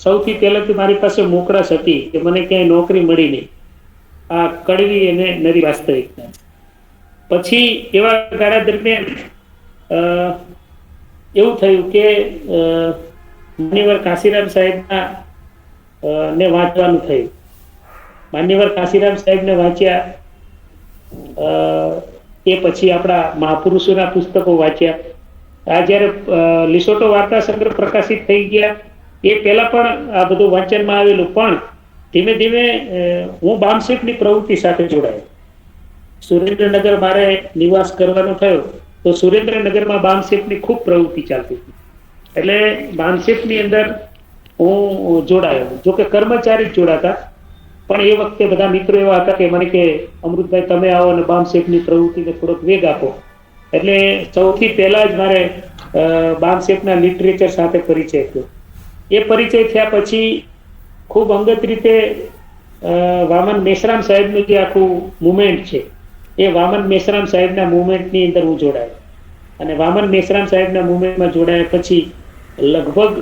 સૌથી પહેલા તો મારી પાસે મોકળાશ હતી કે મને ક્યાંય નોકરી મળી નહીં. આ કડવી અને નવી વાસ્તવિકતા. પછી એવા ગાળા દરમિયાન એવું થયું કે માન્યવર કાશીરામ સાહેબના ને વાંચવાનું થયું. માન્યવર કાશીરામ સાહેબને વાંચ્યા, એ પછી આપણા મહાપુરુષોના પુસ્તકો વાંચ્યા. આ જયારે લિસોટો વાર્તા સંગ્રહ પ્રકાશિત થઈ ગયા એ પહેલા પણ આ બધું વાંચનમાં આવેલું, પણ ધીમે ધીમે હું બામસેફની પ્રવૃત્તિ સાથે જોડાયો. સુરેન્દ્રનગર મારે નિવાસ કરવાનો થયો તો સુરેન્દ્રનગરમાં બામસેફની ખૂબ પ્રવૃત્તિ ચાલતી હતી. એટલે બામસેફની અંદર હું જોડાયો. જોકે કર્મચારી જ જોડાતા, પણ એ વખતે બધા મિત્રો એવા હતા કે મને કે અમૃતભાઈ તમે આવો અને બામસેફની પ્રવૃત્તિને થોડોક વેગ આપો. એટલે સૌથી પહેલા જ મારે બામસેફના લિટરેચર સાથે પરિચય થયો. એ પરિચય થયા પછી ખૂબ અંગત રીતે વામન મેશ્રામ સાહેબનું જે આખું મુવમેન્ટ છે એ વામન મેશ્રામ સાહેબના મુવમેન્ટની અંદર હું જોડાયો. અને વામન મેશ્રામ સાહેબના મુવમેન્ટમાં જોડાયા પછી લગભગ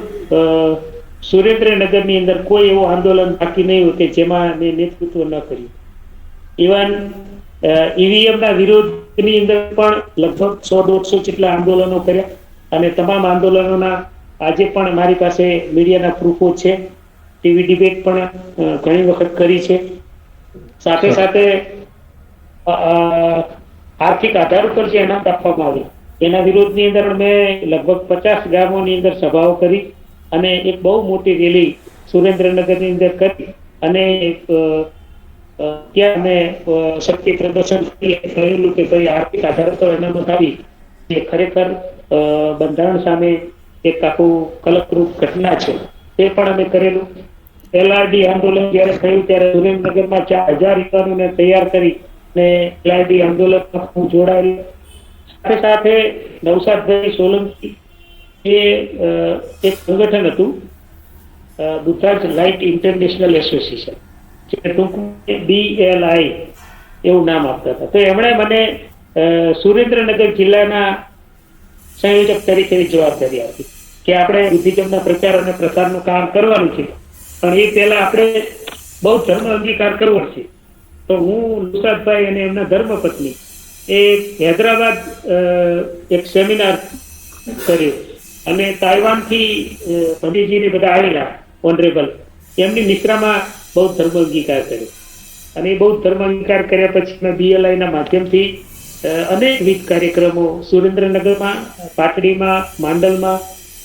સુરેન્દ્રનગરની અંદર કોઈ એવું આંદોલન બાકી નહીં હોય કે જેમાં મેં નેતૃત્વ ન કર્યું. ઇવન ઈવીએમના વિરોધની અંદર પણ લગભગ 100-150 જેટલા આંદોલનો કર્યા, અને તમામ આંદોલનોના આજે પણ મારી પાસે મીડિયાના પ્રૂફો છે. ટીવી ડિબેટ પણ ઘણી વખત કરી છે. સાથે સાથે આર્થિક આધાર ઉપર જે અનાજ આપવામાં આવે એના વિરોધની અંદર મેં લગભગ 50 ગામોની અંદર સભાઓ કરી અને એક બહુ મોટી રેલી સુરેન્દ્રનગરની અંદર કરી અને ત્યાં અમે શક્તિ પ્રદર્શન કહેલું કે ભાઈ આર્થિક આધાર તો એનામાં આવી જે ખરેખર બંધારણ સામે એક આખું કલંકરૂપ ઘટના છે તે પણ અમે કરેલું. LRD આંદોલન જયારે થયું ત્યારે સુરેન્દ્રનગરમાં 4000 યુવાનોને તૈયાર કરી ને LRD આંદોલનમાં હું જોડાયેલો. સાથે સાથે નવસાદભાઈ સોલંકી એ એક સંગઠન હતું બુદ્ધાજ લાઇટ ઇન્ટરનેશનલ એસોસિએશન, જે ટૂંકમાં BLI એવું નામ આપતા હતા. તો એમણે મને સુરેન્દ્રનગર જિલ્લાના સંયોજક તરીકેની જવાબદારી આપી કે આપણે બુદ્ધિઝમના પ્રચાર અને પ્રસારનું કામ કરવાનું છે, પણ એ પહેલા આપણે બૌદ્ધ ધર્મ અંગીકાર કરવો છે. તો હું નુસરતભાઈ અને એમના ધર્મપત્ની એ હૈદરાબાદ એક સેમિનાર કર્યો અને તાઇવાનથી પંડિતજીને બધા આવેલા ઓનરેબલ, એમની નિશ્રામાં બૌદ્ધ ધર્મ અંગીકાર કર્યો. અને એ બૌદ્ધ ધર્મ અંગીકાર કર્યા પછી મેં BLI ના માધ્યમથી અનેકવિધ કાર્યક્રમો સુરેન્દ્રનગરમાં, પાટડીમાં, માંડલમાં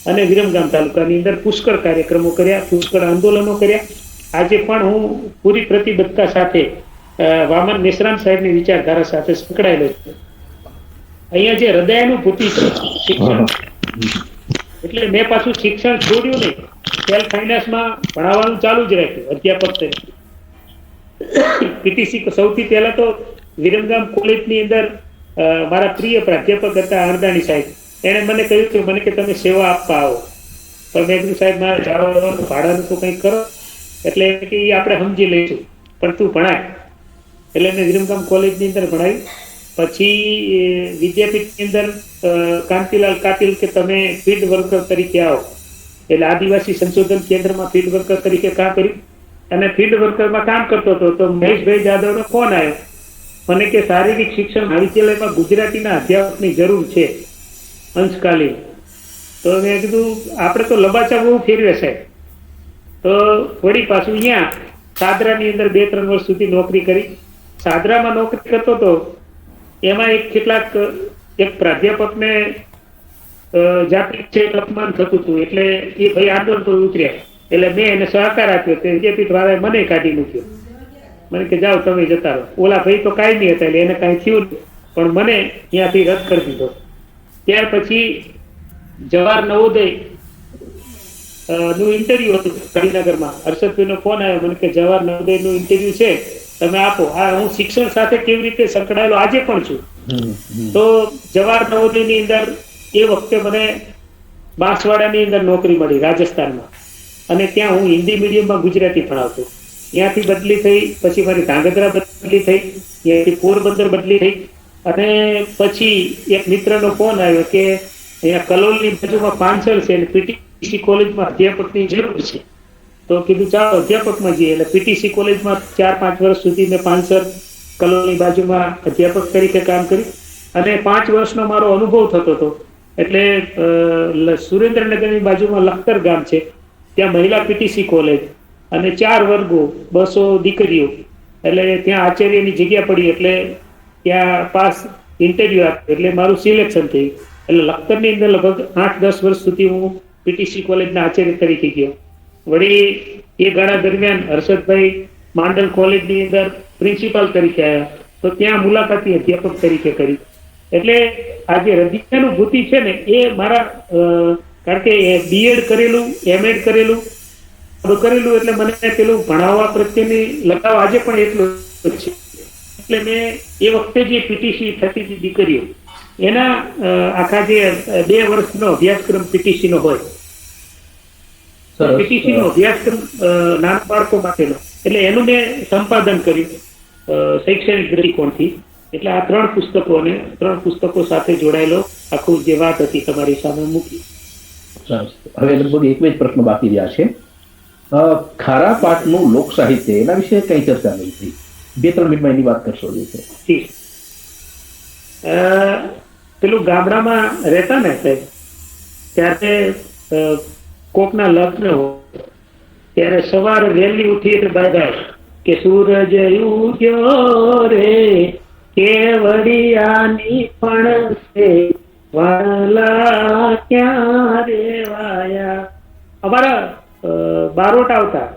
અને વિરમગામ તાલુકાની અંદર પુષ્કળ કાર્યક્રમો કર્યા, પુષ્કળ આંદોલનો કર્યા. આજે પણ હું પૂરી પ્રતિબદ્ધતા સાથે વામન મેશ્રામ સાહેબની વિચારધારા સાથે સંકળાયેલો છું. અહીંયા જે હૃદયાનુભૂતિ છે શિક્ષણ, એટલે મેં પાછું શિક્ષણ છોડ્યું નહીં, સેલ્ફ ફાઇનાન્સમાં ભણાવવાનું ચાલુ જ રાખ્યું અધ્યાપક તરીકે. PTC સૌથી પહેલા તો વિરમગામ કોલેજની અંદર મારા પ્રિય પ્રાધ્યાપક હતા અરદાણી સાહેબ, એણે મને કહ્યું કે મને કે તમે સેવા આપવા આવો, પણ મેં કીધું સાહેબ મારે જવાનું ભાડાનું તો કંઈક કરો, એટલે કે એ આપણે સમજી લઈશું પણ તું ભણાય. એટલે મેં વિરમગામ કોલેજની અંદર ભણાવ્યું. પછી વિદ્યાપીઠની અંદર કાંતિલાલ કાતિલ કે તમે ફિલ્ડ વર્કર તરીકે આવો, એટલે આદિવાસી સંશોધન કેન્દ્રમાં ફિલ્ડ વર્કર તરીકે કામ કર્યું. અને ફિલ્ડ વર્કરમાં કામ કરતો હતો તો મહેશભાઈ જાદવનો ફોન આવ્યો મને કે શારીરિક શિક્ષણ મહાવિદ્યાલયમાં ગુજરાતીના અધ્યાપકની જરૂર છે અંશકાલીન. તો મેં કીધું આપણે તો લબાચા બહુ ફેરવે છે. તો વળી પાછું અહીંયા સાદરાની અંદર 2-3 વર્ષ સુધી નોકરી કરી. સાદરામાં નોકરી કરતો હતો, એમાં એક પ્રાધ્યાપકને જાતિ છે અપમાન થતું હતું, એટલે એ ભાઈ આંદોલન પર ઉતર્યા. એટલે મેં એને સહકાર આપ્યો, તે વિદ્યાપીઠ વાળાએ મને કાઢી મૂક્યો. મને કે જાઓ તમે જતા રહો. ઓલા ભાઈ તો કાંઈ નહીં હતા એટલે એને કાંઈ થયું નહીં, પણ મને ત્યાંથી રદ કરી દીધો. ત્યાર પછી જવાહર નવોદય નું ઇન્ટરવ્યુ હતું ગાંધીનગરમાં. હર્ષદભાઈનો ફોન આવ્યો મને કે જવાહર નવોદય નું ઇન્ટરવ્યુ છે, તમે આપો. આ હું શિક્ષણ સાથે કેવી રીતે સંકળાયેલો આજે પણ છું. તો જવાહર નવોદયની અંદર એ વખતે મને બાંસવાડાની અંદર નોકરી મળી રાજસ્થાનમાં, અને ત્યાં હું હિન્દી મીડિયમમાં ગુજરાતી ભણાવતો. ત્યાંથી બદલી થઈ, પછી મારી ધાંગધ્રા બદલી થઈ, ત્યાંથી પોરબંદર બદલી થઈ. અને પછી એક મિત્રનો ફોન આવ્યો કે અહીંયા કલોલની બાજુમાં પાંચલ છે, PTC કોલેજમાં અધ્યાપકની જરૂર છે. તો કીધું ચાલો અધ્યાપકમાં જઈએ. એટલે PTC કોલેજમાં 4-5 વર્ષ સુધી મેં પાંચલ કલોલની બાજુમાં અધ્યાપક તરીકે કામ કર્યું. અને 5 વર્ષનો મારો અનુભવ થતો હતો. એટલે સુરેન્દ્રનગરની બાજુમાં લખતર ગામ છે, ત્યાં મહિલા PTC કોલેજ અને 4 વર્ગો 200 દીકરીઓ, એટલે ત્યાં આચાર્યની જગ્યા પડી. એટલે ત્યાં પાસ ઇન્ટરવ્યુ આપ્યો, એટલે મારું સિલેક્શન થયું. એટલે લખતરની અંદર લગભગ 8-10 વર્ષ સુધી હું PTC કોલેજના આચાર્ય તરીકે ગયો. વળી એ ગાળા દરમિયાન હર્ષદભાઈ માંડલ કોલેજની અંદર પ્રિન્સિપાલ તરીકે આવ્યા, તો ત્યાં મુલાકાતી અધ્યાપક તરીકે કરી. એટલે આ જે હૃદયાનુભૂતિ છે ને એ મારા, કારણ કે BEd કરેલું, MEd કરેલું એટલે મને પેલું ભણાવવા પ્રત્યેની લગાવ આજે પણ એટલો જ છે. એટલે મેં એ વખતે જે PTC થતી હતી દીકરીઓ, એના આખા જે 2 વર્ષનો અભ્યાસક્રમ PTC નો હોય, PTC નો અભ્યાસક્રમ નાના બાળકો માટેનો, એટલે એનું મેં સંપાદન કર્યું શૈક્ષણિક દ્રષ્ટિકોણથી. એટલે આ 3 પુસ્તકો અને 3 પુસ્તકો સાથે જોડાયેલો આખું જે વાત હતી તમારી સામે મૂકી. હવે લગભગ એક જ પ્રશ્ન બાકી રહ્યા છે. ખારા પાઠનું લોક સાહિત્ય, એના વિશે કઈ ચર્ચા નહીં થઈ. 2-3 મિનિટમાં એની વાત કરશો. પેલું ગામડામાં રહેતા ને સાહેબ, ત્યારે કોકના લગ્ન હોય ત્યારે સવારે વહેલી ઉઠી એટલે બાય કે સૂરજ ઉગ્યો રે કેવડિયાની પણ છે વાલા ક્યાં રેવાયા. અમારા બારોટ આવતા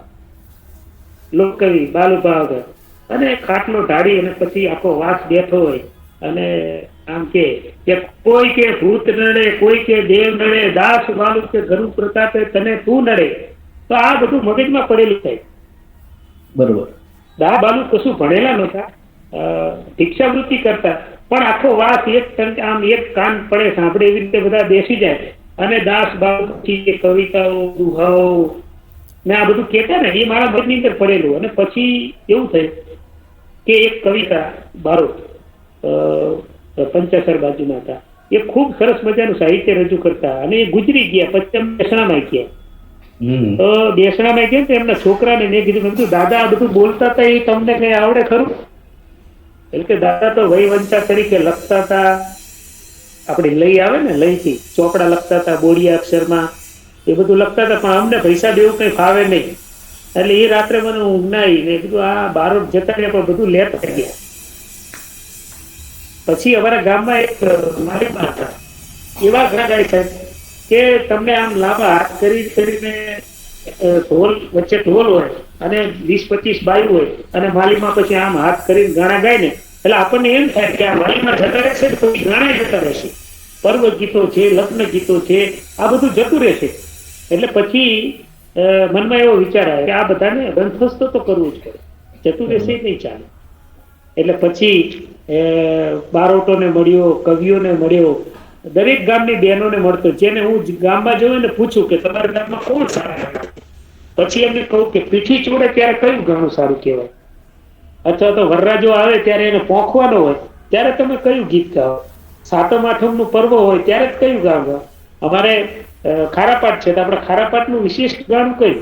લોકકવિ બાલુભાવગર, અને ખાટલો ઢાળી અને પછી આખો વાસ બેઠો હોય અને આમ કે કોઈ કે ભૂત નડે, કોઈ કે દેવ નડે, દાસ બાલુ કે ગરુ પ્રતાપે તને તું નડે. તો આ બધું મગજમાં પડેલું થાય. બરોબર. દા બાલુ કશું ભણેલા નહોતા, ભિક્ષાવૃત્તિ કરતા, પણ આખો વાસ આમ એક કાન પડે સાંભળે એવી રીતે બધા બેસી જાય અને દાસ બાલુ પછી કવિતાઓ દુહાઓ ને આ બધું કહેતા ને એ મારા મનની અંદર પડેલું. અને પછી એવું થયું કે એક કવિતા બારોટ પંચાસર બાજુમાં હતા, એ ખૂબ સરસ મજાનું સાહિત્ય રજૂ કરતા અને એ ગુજરી ગયા. પછી એમ બેસણામાં ગયા. તો બેસણામાં ગયા તો એમના છોકરાને મેં કીધું દાદા આ બધું બોલતા હતા એ તમને કઈ આવડે ખરું? એટલે કે દાદા તો વહીવંચા તરીકે લખતા હતા, આપડી લઈ આવે ને લઈથી ચોપડા લખતા હતા બોડિયા અક્ષરમાં, એ બધું લખતા હતા, પણ અમને પૈસા દેવું કઈ ફાવે નહીં. એટલે એ રાત્રે મને ઊંઘ ના આવી ને કીધું આ બારોટ જતા રહ્યા પણ બધું લેતા ગયા. પછી અમારા ગામમાં એક માલિકમાં હતા, એવા ઘણા સાહેબ કે તમને આમ લાંબા હાથ કરીને ઢોલ વચ્ચે ઢોલ હોય અને 20-25 બાયું હોય અને માલીમાં પછી આમ હાથ કરીને ગાણા ગાય ને એટલે આપણને એમ થાય કે આ માલીમાં જતા રહેશે તો ગાણા જતા રહેશે. પર્વ ગીતો છે, લગ્ન ગીતો છે, આ બધું જતું રહેશે. એટલે પછી મનમાં એવો વિચાર આવે કે આ બધાને બંધસ્ત તો કરવું જ પડે, જતું રહેશે નહીં ચાલે. એટલે પછી બારોટોને મળ્યો, કવિઓને મળ્યો, દરેક ગામની બહેનોને મળતો, જેને હું ગામમાં જોયું ને પૂછું કે તમારા ગામમાં કોણ સારા. પછી એમને કહું કે પીઠી ચોડે ત્યારે કયું ગાણું સારું કહેવાય, અથવા તો વરરાજો આવે ત્યારે એને પોંખવાનો હોય ત્યારે તમે કયું ગીત ગાઓ, સાતમ આઠમ નું પર્વ હોય ત્યારે કયું ગામ ગાઓ. અમારે ખારાપાટ છે તો આપણે ખારાપાટનું વિશિષ્ટ ગાણું કયું?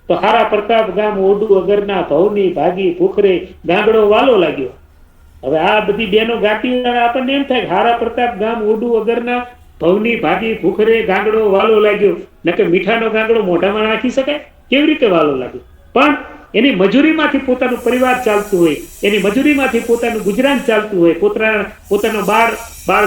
તો હારા પ્રતાપ ગામ ઓડું અગરના ભવની ભાગી ભૂખરે ગાંગડો વાલો લાગ્યો. હવે આ બધી બેનો ગાતી આપણને એમ થાય હારા પ્રતાપ ગામ ઓડું અગરના ભવની ભાગી ભૂખરે ગાંગડો વાલો લાગ્યો, ન કે મીઠાનો ગાંગડો મોઢામાં નાખી શકાય? કેવી રીતે વાલો લાગ્યો? પણ એની મજૂરીમાંથી પોતાનું પરિવાર ચાલતું હોય, એની મજૂરીમાંથી પોતાનું ગુજરાન ચાલતું હોય, પોતાનો બાળ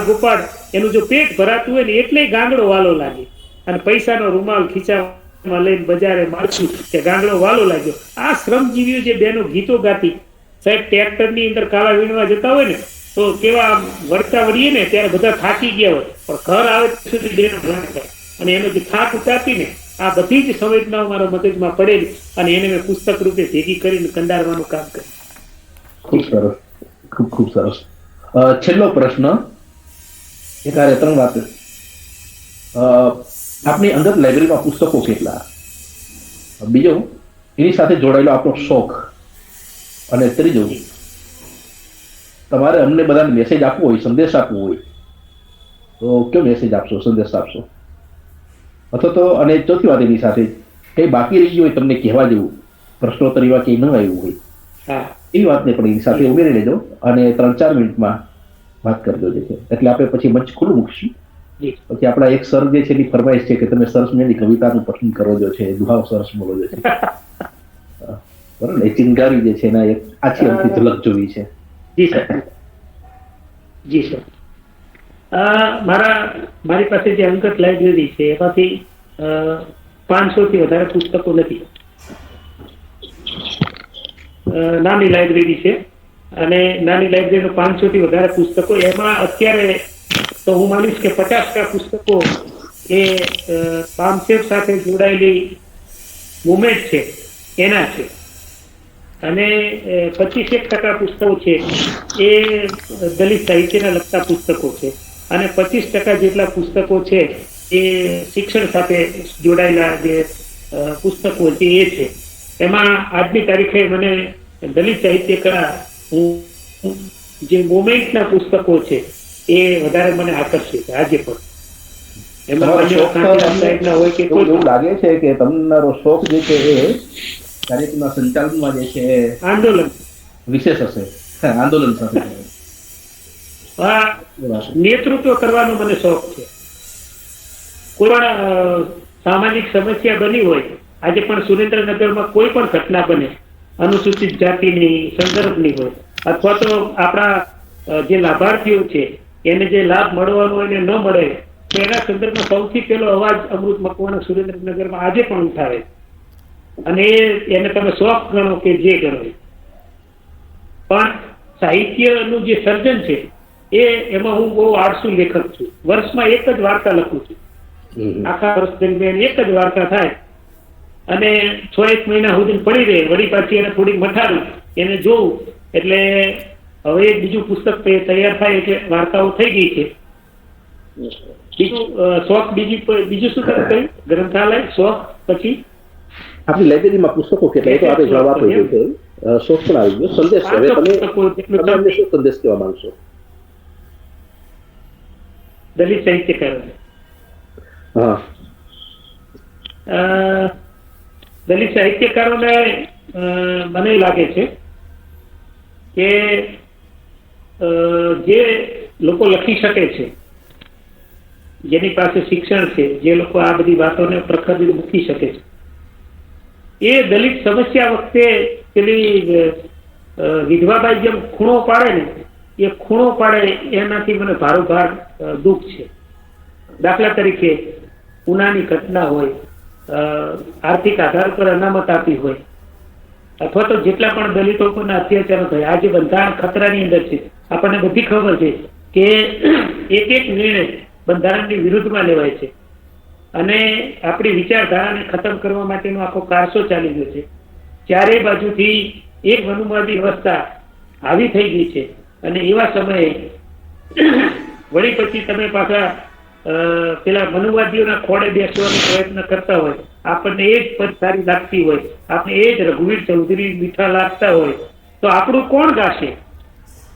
ગોપાળ એનું જો પેટ ભરાતું હોય ને એટલે ગાંગડો વાલો લાગે. અને પૈસાનો રૂમાલ ખીચામાં લઈને બજારે મારશું કે ગાંગડો વાલો લાગ્યો. આ શ્રમજીવીઓ જે બેનો ગીતો ગાતી સાહેબ, ટ્રેક્ટરની અંદર કાળા વીણવા જતા હોય ને તો કેવા વળતા વળીએ ને ત્યારે બધા થાકી ગયા હોય, પણ ઘર આવે સુધી બેનો ભ્રમણ થાય અને એનો જે થાક ઉતારતી ને આ બધી જ સંવેદનાઓ મારા મગજમાં પડેલી અને એને મેં પુસ્તક રૂપે ભેગી કરીને કંડારવાનું કામ કર્યું. ખૂબ સરસ, ખૂબ સરસ. છેલ્લો પ્રશ્ન, એક આ 3 વાત. આપની અંદર લાઇબ્રેરીમાં પુસ્તકો કેટલા? બીજો, એની સાથે જોડાયેલો આપણો શોખ. અને ત્રીજું, તમારે અમને બધાને મેસેજ આપવો હોય, સંદેશ આપવો હોય તો કયો મેસેજ આપશો, સંદેશ આપશો? અથવા તો અને ચોથી વાત એની સાથે કઈ બાકી રહી ગયું હોય તમને કહેવા જેવું, પ્રશ્નોત્તરીમાં કંઈ ન આવ્યું હોય એ વાતને પણ એની સાથે ઉમેરી લેજો અને 3-4 મિનિટમાં વાત કરી દો. એટલે આપણે પછી મંચ ખુલ્લું મૂકશું. પછી આપણા એક સર જે છે એની ફરમાઈશ છે કે તમે સરસ મજાની કવિતાનું પસંદ કરો જો છે, દુહાવ સરસ બોલો જો છે, બરાબર? એ ચિંગારી જે છે એના એક આછી અમથી ઝલક જોવી છે. જી સર, જી સર. મારી પાસે જે અંગત લાઇબ્રેરી છે એમાંથી 500 થી વધારે પુસ્તકો નથી. નાની લાઇબ્રેરી છે અને નાની લાઇબ્રેરીનો 500 થી વધારે પુસ્તકો, એમાં અત્યારે તો હું માનીશ કે 50% પુસ્તકો એ બામસેવ સાથે જોડાયેલી મુવમેન્ટ છે એના છે અને 25% પુસ્તકો છે એ દલિત સાહિત્યને લગતા પુસ્તકો છે અને 25% જેટલા પુસ્તકો છે એ શિક્ષણ સાથે જોડાયેલા જે પુસ્તકો છે એ છે. એમાં આજની તારીખે મને દલિત સાહિત્ય કળા જે મોમેન્ટના પુસ્તકો છે એ વધારે મને આકર્ષે છે આજે પણ. એવું લાગે છે કે તમારો શોખ જે છે એ કાર્યક્રમના સંચાલનમાં જે છે આંદોલન વિશેષ હશે, આંદોલન સાથે નેતૃત્વ કરવાનો મને શોખ છે. કોઈ પણ સામાજિક સમસ્યા બની હોય, આજે પણ સુરેન્દ્રનગરમાં કોઈ પણ ઘટના બને અનુસૂચિત જાતિની સંદર્ભની હોય અથવા તો આપણા જે લાભાર્થીઓ છે એને જે લાભ મળવાનો હોય ને ન મળે તો એના સંદર્ભમાં સૌથી પહેલો અવાજ અમૃત મકવાણા સુરેન્દ્રનગરમાં આજે પણ ઉઠાવે. અને એને તમે શોખ ગણો કે જે ગણો, પણ સાહિત્યનું જે સર્જન છે એમાં હું બહુ આળસુ લેખક છું. વર્ષમાં એક જ વાર્તા લખું છું. આખા વર્ષ દરમિયાન એક જ વાર્તા થાય અને 6-1 મહિના સુધી પડી રહે, વળી પાછી એને થોડીક મઠાડું, એને જોઉં, એટલે હવે એક બીજું પુસ્તક તૈયાર થાય એટલે વાર્તાઓ થઈ ગઈ છે. બીજું શોખ, બીજું શું તમે કહ્યું? ગ્રંથાલય, શોખ, પછી આપણી લાઇબ્રેરીમાં પુસ્તકો કેટલા, એ તો આપણે જવાબ આપી દીધો છે. શોખ પણ આવી ગયો. સંદેશ, હવે તમે અમને શું સંદેશ કહેવા માંગશો દલિત સાહિત્યકારોને? હા, દલિત સાહિત્યકારોને મને લાગે છે કે જે લોકો લખી શકે છે, જેની પાસે શિક્ષણ છે, જે લોકો આ બધી વાતોને પ્રખર રીતે મૂકી શકે છે, એ દલિત સમસ્યા વખતે પેલી વિધવાબાઈ જેમ ખૂણો પાડે ને, એ ખૂણો પાડે એનાથી મને ભારોભાર દુઃખ છે. દાખલા તરીકે ઉનાની ઘટના હોય, આર્થિક આધાર પર અનામત આપી હોય, અથવા તો જેટલા પણ દલિતો પરના અત્યાચારો થયા, આજે બંધારણ ખતરાની અંદર છે. આપણને બધી ખબર છે કે એક એક નિર્ણય બંધારણની વિરુદ્ધમાં લેવાય છે અને આપણી વિચારધારાને ખતમ કરવા માટેનો આખો કારસો ચાલી ગયો છે. ચારે બાજુથી એક મનુવાદી વ્યવસ્થા આવી થઈ ગઈ છે અને એવા સમયે વળી પછી તમે પાછા પેલા મનુવાદીઓના ખોળે બેસવાનો પ્રયત્ન કરતા હોય, આપણને એ જ પદ સારી લાગતી હોય, આપણે એ જ રઘુવીર ચૌધરી મીઠા લાગતા હોય, તો આપણું કોણ ગાશે?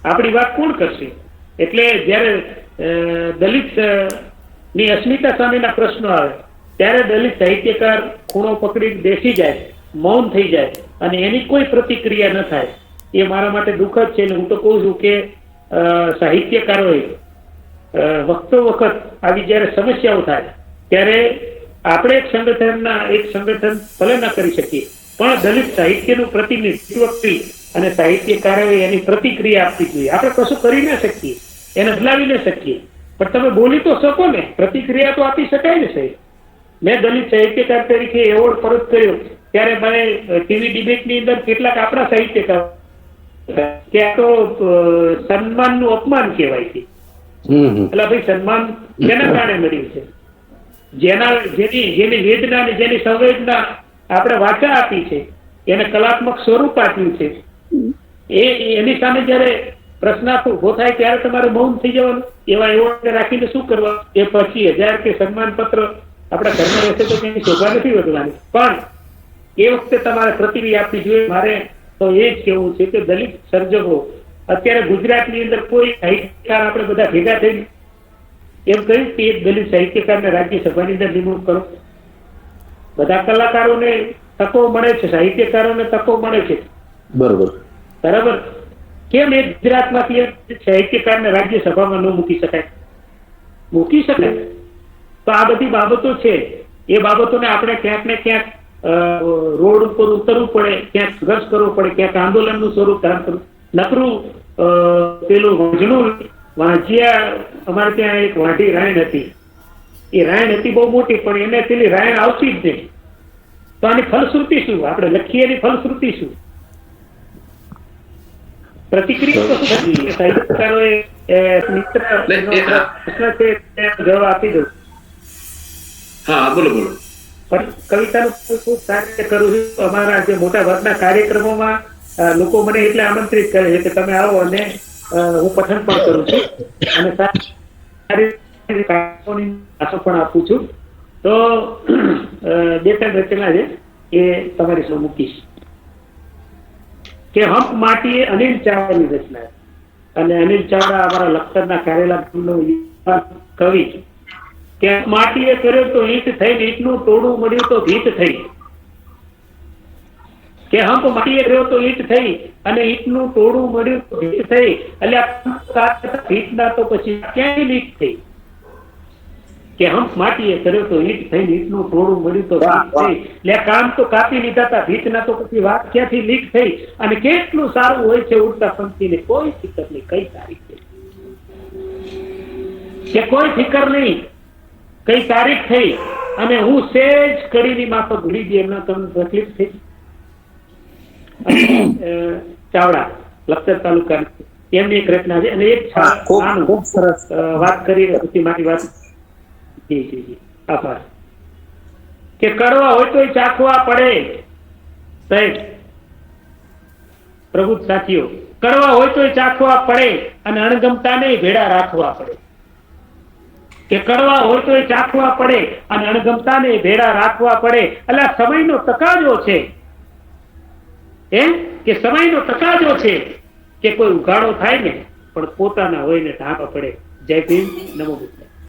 આપણી વાત કોણ કરશે? એટલે જયારે દલિત ની અસ્મિતા સામેના પ્રશ્નો આવે ત્યારે દલિત સાહિત્યકાર ખૂણો પકડી બેસી જાય, મૌન થઈ જાય અને એની કોઈ પ્રતિક્રિયા ન થાય, એ મારા માટે દુઃખદ છે. હું તો કહું છું કે સાહિત્યકારોએ વખતો વખત આવી જયારે સમસ્યાઓ થાય ત્યારે આપણે એક સંગઠન ભલે ન કરી શકીએ, પણ દલિત સાહિત્યનું પ્રતિનિધિત્વ કરી અને સાહિત્યકારોએ એની પ્રતિક્રિયા આપવી જોઈએ. આપણે કશું કરી ન શકીએ, એને બદલાવી ન શકીએ, પણ તમે બોલી તો શકો ને, પ્રતિક્રિયા તો આપી શકાય ને સાહેબ. મેં દલિત સાહિત્યકાર તરીકે એવોર્ડ પરત કર્યો ત્યારે મને ટીવી ડિબેટની અંદર કેટલાક આપણા સાહિત્યકાર કે આ તો સન્માનનું અપમાન કહેવાય છે. એટલે ભાઈ સન્માન કેના કારણે મળ્યું છે? જેની વેદના ને જેની સંવેદના આપણે વાચા આપી છે, એને કલાત્મક સ્વરૂપ આપ્યું છે, એની સામે જયારે પ્રશ્નાર્થ ઉભો થાય ત્યારે તમારે મૌન થઈ જવાનું. એવા એવોર્ડ રાખીને શું કરવા? એ 25,000 કે સન્માન પત્ર આપણા ઘરમાં રહેશે તો તેની શોભા નથી વધવાની, પણ એ વખતે તમારે પ્રતિક્રિયા આપવી જોઈએ. મારે તો એ જ કેવું છે કે દલિત સર્જકો અત્યારે ગુજરાતની અંદર કોઈ સાહિત્યકાર આપણે બધા ભેગા થઈ એમ કહ્યું કે એક દલિત સાહિત્યકારને રાજ્યસભાની અંદર નિમણૂક કરો. બધા કલાકારોને તકો મળે છે, સાહિત્યકારોને તકો મળે છે, બરાબર. કેમ એક ગુજરાતમાંથી સાહિત્યકારને રાજ્યસભામાં ન મૂકી શકાય? મૂકી શકાય. તો આ બધી બાબતો છે, એ બાબતોને આપણે ક્યાંક ને ક્યાંક રોડ ઉપર ઉતરવું પડે, ક્યાંક સંઘર્ષ કરવો પડે, ક્યાંક આંદોલનનું સ્વરૂપ ધારણ કરવું. નકરું પેલું વાંજિયા, અમારે ત્યાં એક વાઢી રાયણ હતી, એ રાયણ હતી બહુ મોટી, પણ એને પેલી રાયણ આવતી જ નહીં. તો આની ફલશ્રુતિ શું? આપણે લખીએ એની ફલશ્રુતિ શું? પ્રતિક્રિયા તો શું થતી? સાહિત્યકારોએ મિત્ર પ્રશ્ન છે જવાબ આપી દઉં. હા, બોલો બોલો. પણ કવિતાનું ખૂબ કાર્ય કરું છું. અમારા જે મોટા ભાગના કાર્યક્રમોમાં લોકો મને એટલે આમંત્રિત કરે છે કે તમે આવો, અને હું પઠન પણ કરું છું અને પણ આપું છું. તો 2-3 રચના છે એ તમારી સામે મૂકીશ. કે હંપ માટીએ અનિલ ચાવડાની રચના, અને અનિલ ચાવડા અમારા લખતરના કારેલા કવિ. કે માટીએ કર્યો તો ઈંટ થઈ, ઈંટનું ટોળું મળ્યું તો ભીત થઈ. કે હંપ માટીએ કર્યો તો ઈંટ થઈ અને ઈંટનું ટોળું મળ્યું તો ભીત થઈ. એટલે ભીતના તો પછી ક્યાંય લીક થઈ. કે હંપ માટીએ કર્યો તો ઈંટ થઈ, ઈંટનું ટોળું મળ્યું તો ભીત થઈ. એટલે કામ તો કાપી લીધા હતા, ભીતના તો પછી વાત ક્યાંથી લીક થઈ. અને કેટલું સારું હોય છે ઉડતા પંખીને, કોઈ ફિકર નહીં કઈ તારીખ થઈ, કે કોઈ ફિકર નહીં કઈ તારીખ થઈ. અને હું સેજ કડીની માફક ભૂલી ગઈ, એમના તમને તકલીફ થઈ. ચાવડા લખતર તાલુકા એમની એક રચના છે અને એક ખૂબ સરસ વાત કરી પછી મારી વાત. જી જી જી આભાર. કે કડવા હોય તો ચાખવા પડે સાહેબ, પ્રભુ સાથીઓ, કડવા હોય તો ચાખવા પડે અને અણગમતાને ભેડા રાખવા પડે. કે કડવા હોય તો ચાખવા પડે અને અણગમતાને ભેડા રાખવા પડે. એટલે સમયનો તકાજો છે, એમ કે સમયનો તકાજો છે કે કોઈ ઉઘાડો થાય ને પણ પોતાના હોય ને ઢાંકવા પડે. જય ભીમ, નમો બુદ્ધાય.